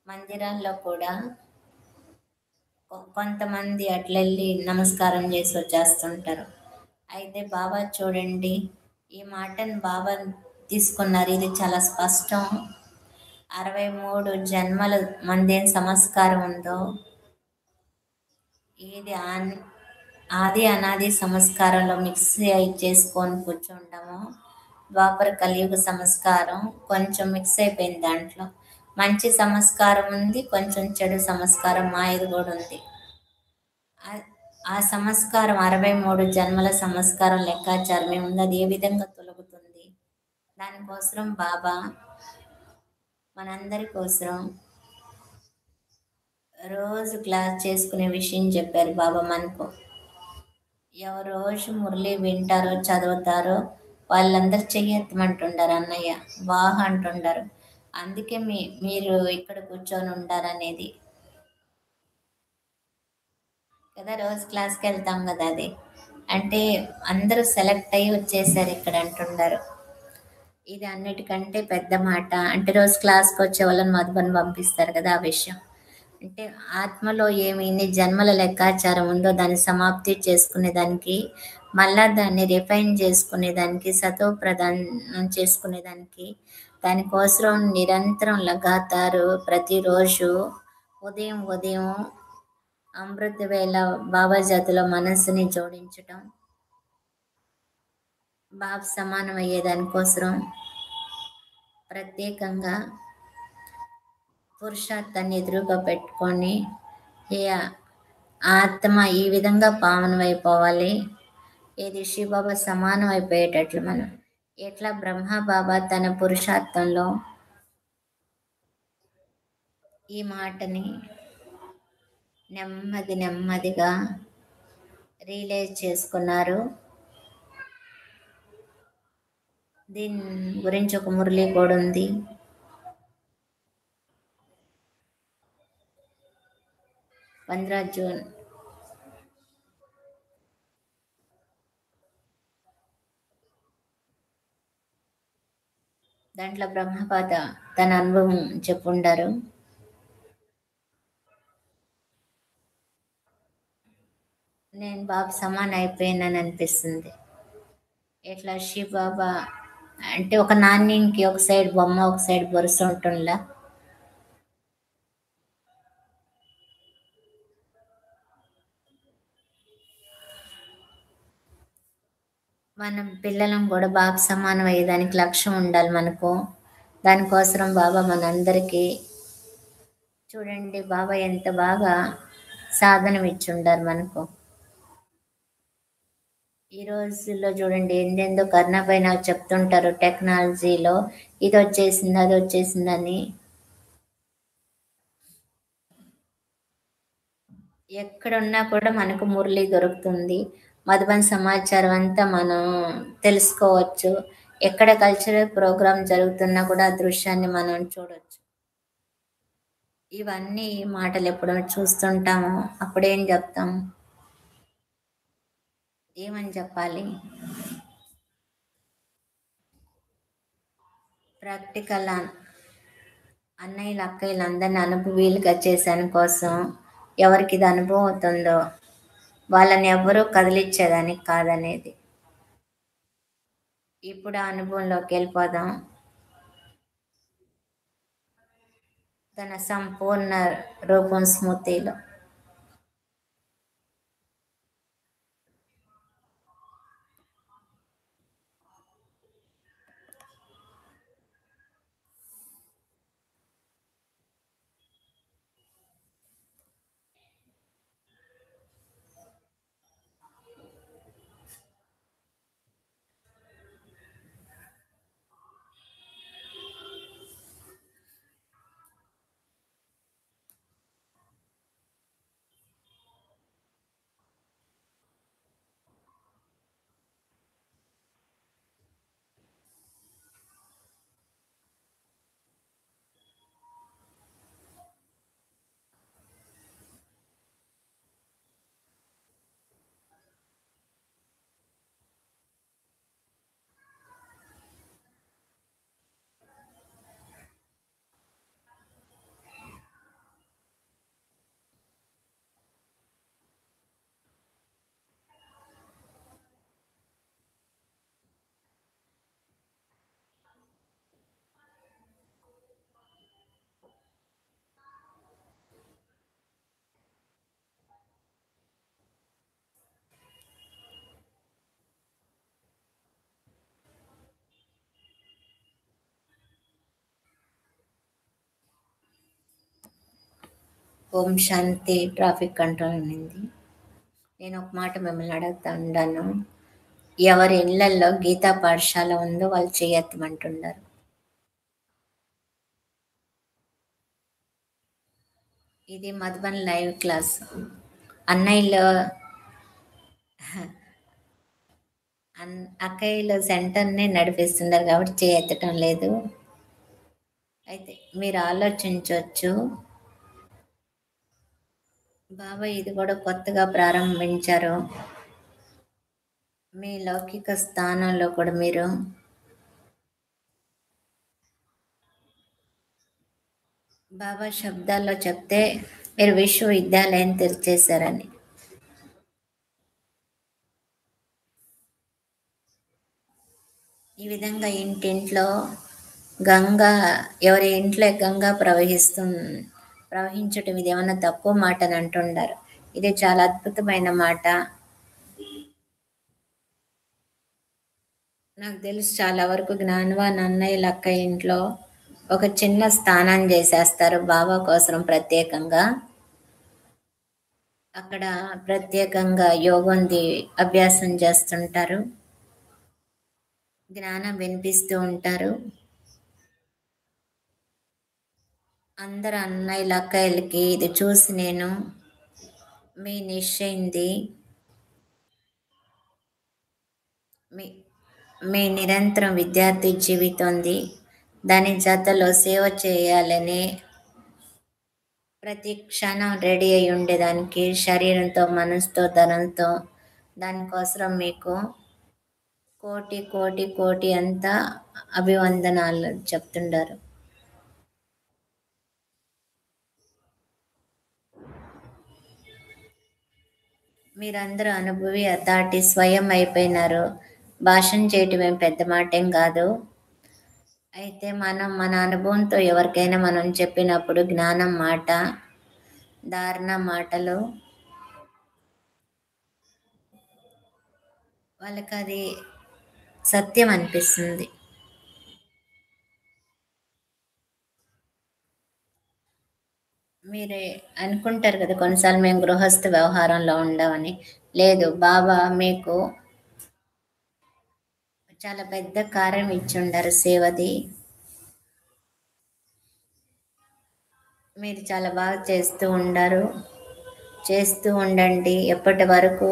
మందిరాల్లో కూడా కొంతమంది అట్లెళ్ళి నమస్కారం చేసి వచ్చేస్తుంటారు. అయితే బాబా చూడండి, ఈ మాటను బాబా తీసుకున్నారు, ఇది చాలా స్పష్టం. 63 జన్మల మందేం సంస్కారం ఉందో, ఇది ఆది అనాది సంస్కారంలో మిక్స్ అయి చేసుకొని కూర్చుంటాము. ద్వాపర కలియుగ సంస్కారం కొంచెం మిక్స్ అయిపోయింది, దాంట్లో మంచి సంస్కారం ఉంది, కొంచెం చెడు సంస్కారం మాయది కూడా ఉంది. ఆ సంస్కారం 63 జన్మల సంస్కారం లెక్కాచారం ఏముంది, అది ఏ విధంగా తొలగుతుంది? దానికోసం బాబా మనందరి కోసం రోజు క్లాస్ చేసుకునే విషయం చెప్పారు బాబా మనకు. ఎవరు రోజు మురళి వింటారో చదువుతారో వాళ్ళందరూ చెయ్యెత్తమంటుండారు అన్నయ్య, వాహ్ అంటుండారు. అందుకే మీరు ఇక్కడ కూర్చొని ఉండారనేది కదా, రోజు క్లాస్కి వెళ్తాం కదా, అది అంటే అందరూ సెలెక్ట్ అయ్యి వచ్చేసారు ఇక్కడ అంటుండారు. ఇది అన్నిటికంటే పెద్ద మాట. అంటే రోజు క్లాస్కి వచ్చే వాళ్ళని మధుబన్ పంపిస్తారు కదా, ఆ విషయం. అంటే ఆత్మలో ఏమి ఇన్ని జన్మల లెక్కాచారం ఉందో దాన్ని సమాప్తి చేసుకునేదానికి, మళ్ళా దాన్ని రిఫైన్ చేసుకునేదానికి, సతో ప్రధానం చేసుకునేదానికి, దానికోసం నిరంతరం లగాతారు ప్రతిరోజు ఉదయం ఉదయం అమృత వేళ బాబా జాతిలో మనస్సుని జోడించటం, బాబ్ సమానం అయ్యేదానికోసం ప్రత్యేకంగా పురుషార్థాన్ని ఎదురుగా పెట్టుకొని, ఏ ఆత్మ ఈ విధంగా పావనం అయిపోవాలి, ఏది శివబాబా సమానం అయిపోయేటట్లు మనం ఎట్లా బ్రహ్మ బాబా తన పురుషార్థంలో ఈ మాటని నెమ్మది నెమ్మదిగా రియలైజ్ చేసుకున్నారు. దీని గురించి ఒక మురళి కూడా ఉంది. 15 జూన్ దాంట్లో బ్రహ్మపాద తన అనుభవం చెప్పుండారు. నేను బాబు సమానం అయిపోయినాను అనిపిస్తుంది. ఎట్లా శివ బాబా అంటే ఒక నాణ్యంకి ఒక సైడ్ బొమ్మ ఒక సైడ్ బొరుసు ఉంటుందా, మనం పిల్లలం కూడా బాబు సమానం అయ్యేదానికి లక్ష్యం ఉండాలి మనకు. దానికోసం బాబా మనందరికీ చూడండి, బాబా ఎంత బాగా సాధన ఇచ్చుండారు మనకు. ఈ రోజుల్లో చూడండి ఎందెందో కర్ణపై నాకు చెప్తుంటారు, టెక్నాలజీలో ఇది వచ్చేసింది అది వచ్చేసిందని. ఎక్కడున్నా కూడా మనకు మురళి దొరుకుతుంది, మధుబన్ సమాచారం అంతా మనం తెలుసుకోవచ్చు. ఎక్కడ కల్చరల్ ప్రోగ్రామ్ జరుగుతున్నా కూడా ఆ దృశ్యాన్ని మనం చూడవచ్చు. ఇవన్నీ మాటలు ఎప్పుడు చూస్తుంటాము, అప్పుడేం చెప్తాము, ఏమని చెప్పాలి? ప్రాక్టికల్ అన్నయ్యలు అక్కయ్యలు అందరిని అనుభవీలుగా చేసాని కోసం ఎవరికి ఇది అనుభవం అవుతుందో వాళ్ళని ఎవ్వరూ కదిలిచ్చేదానికి కాదనేది. ఇప్పుడు ఆ అనుభవంలోకి వెళ్ళిపోదాం. తన సంపూర్ణ రూపం స్మృతిలో ఓం శాంతి. ట్రాఫిక్ కంట్రోల్ ఉన్నింది. నేను ఒక మాట మిమ్మల్ని అడుగుతా ఉన్నాను. ఎవరి ఇళ్లల్లో గీతా పాఠశాల ఉందో వాళ్ళు చేయెత్తమంటున్నారు. ఇది మధుబన్ లైవ్ క్లాస్. అన్నయ్యలో అక్కయ్యలో సెంటర్ని నడిపిస్తున్నారు కాబట్టి చేయెత్తటం లేదు. అయితే మీరు ఆలోచించవచ్చు, బాబా ఇది కూడా కొత్తగా ప్రారంభించారు. మీ లౌకిక స్థానంలో కూడా మీరు బాబా శబ్దాల్లో చెప్తే మీరు విశ్వవిద్యాలయం తెరిచేశారని. ఈ విధంగా ఇంటింట్లో గంగా, ఎవరి ఇంట్లో గంగా ప్రవహించటం ఇది ఏమన్నా తక్కువ మాట అని అంటుండారు. ఇది చాలా అద్భుతమైన మాట. నాకు తెలుసు చాలా వరకు జ్ఞానవాన్ అన్నయ్యల అక్క ఇంట్లో ఒక చిన్న స్థానం చేసేస్తారు బాబా కోసం ప్రత్యేకంగా. అక్కడ ప్రత్యేకంగా యోగంది అభ్యాసం చేస్తుంటారు, జ్ఞానం వినిపిస్తూ ఉంటారు. అందరు అన్నయ్యల అక్కయ్యలకి ఇది చూసి నేను మీ నిశ్చయింది, మీ నిరంతరం విద్యార్థి జీవితంది, దాని జతలో సేవ చేయాలని ప్రతి క్షణం రెడీ అయి ఉండేదానికి శరీరంతో, మనసుతో, ధనంతో, దానికోసం మీకు కోటి కోటి కోటి అంతా అభివందనాలు చెప్తుండారు. మీరందరూ అనుభవి దాటి స్వయం అయిపోయినారు. భాషణ చేయటం ఏం పెద్ద మాటేం కాదు. అయితే మనం మన అనుభవంతో ఎవరికైనా మనం చెప్పినప్పుడు జ్ఞానం మాట, ధారణ మాటలు వాళ్ళకి అది సత్యం అనిపిస్తుంది. మీరే అనుకుంటారు కదా కొన్నిసార్లు మేము గృహస్థ వ్యవహారంలో ఉండవని. లేదు, బాబా మీకు చాలా పెద్ద కార్యం ఇచ్చుండారు, సేవది. మీరు చాలా బాగా చేస్తూ ఉండారు, చేస్తూ ఉండండి. ఎప్పటి వరకు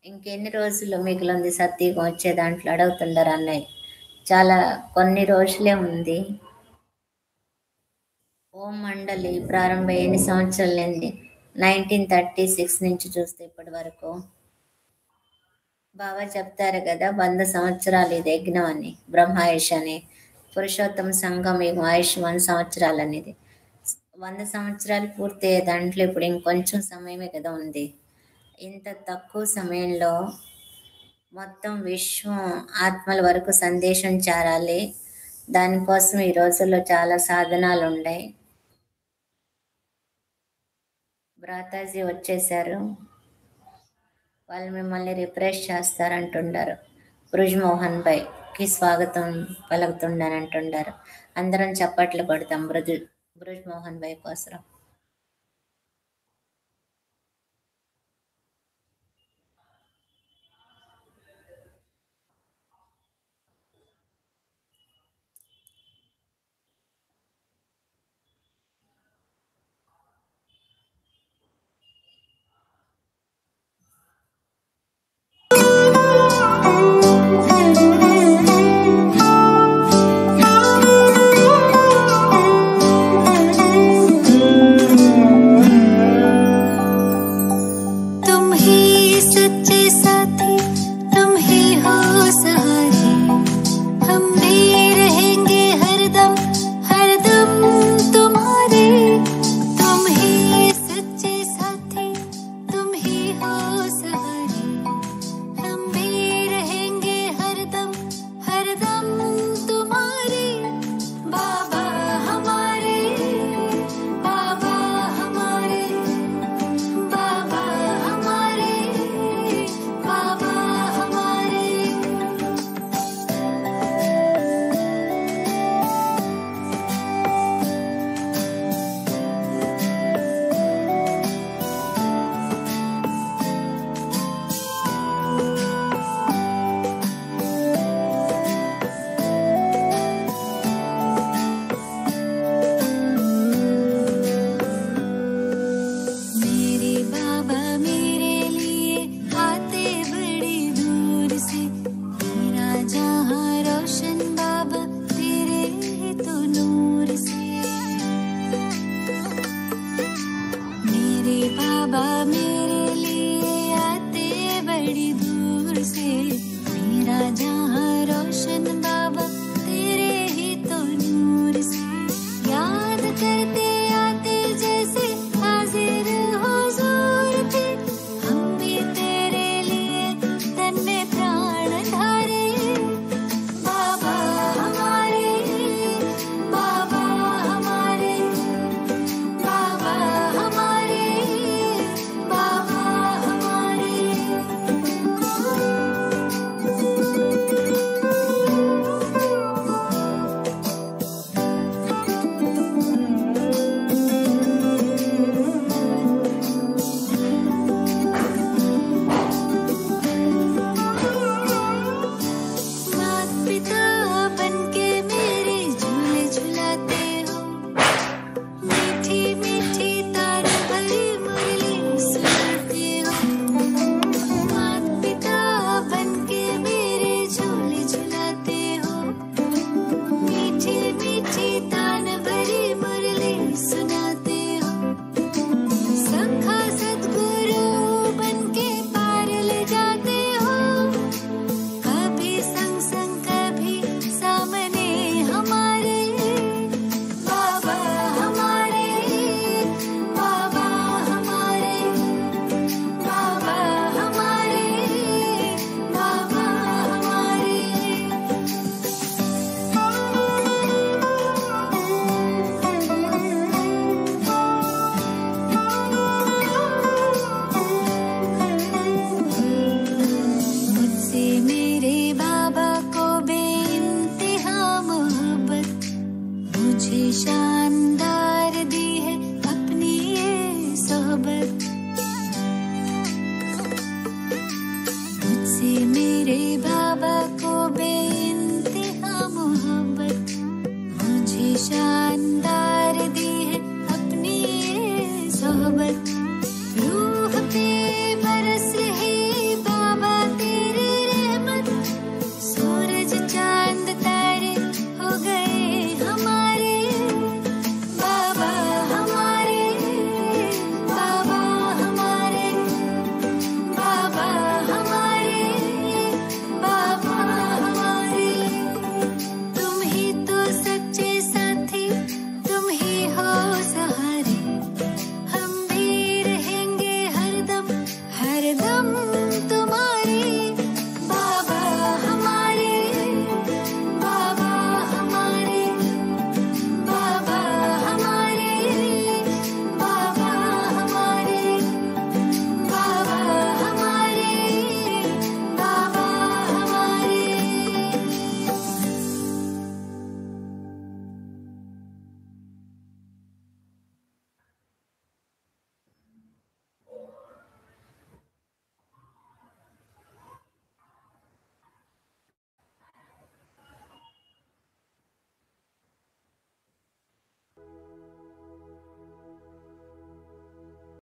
ఇంకెన్ని రోజులు మిగిలింది సత్యుగం వచ్చే దాంట్లో అడుగుతుండారు అన్నయ్య. చాలా కొన్ని రోజులే ఉంది. ఓం మండలి ప్రారంభం ఎన్ని సంవత్సరాలైంది? 1936 నుంచి చూస్తే ఇప్పటి వరకు. బాబా చెప్తారు కదా 100 సంవత్సరాలు ఇది యజ్ఞం అని, బ్రహ్మాయుష్ అని. పురుషోత్తమ సంఘం యుగం ఆయుష్ 100 సంవత్సరాలు అనేది. 100 సంవత్సరాలు పూర్తయ్యే దాంట్లో ఇప్పుడు ఇంకొంచెం సమయమే కదా ఉంది. ఇంత తక్కువ సమయంలో మొత్తం విశ్వం ఆత్మల వరకు సందేశం చేరాలి. దానికోసం ఈ రోజుల్లో చాలా సాధనాలు ఉన్నాయి. భ్రాతాజీ వచ్చేసారు, వాళ్ళు మిమ్మల్ని రిఫ్రెష్ చేస్తారంటుండారు. బ్రుజ్మోహన్ భాయ్కి స్వాగతం పలుకుతుండని అంటుండారు. అందరం చప్పట్లు కొడతాం బ్రుజ్మోహన్ భాయ్ కోసం.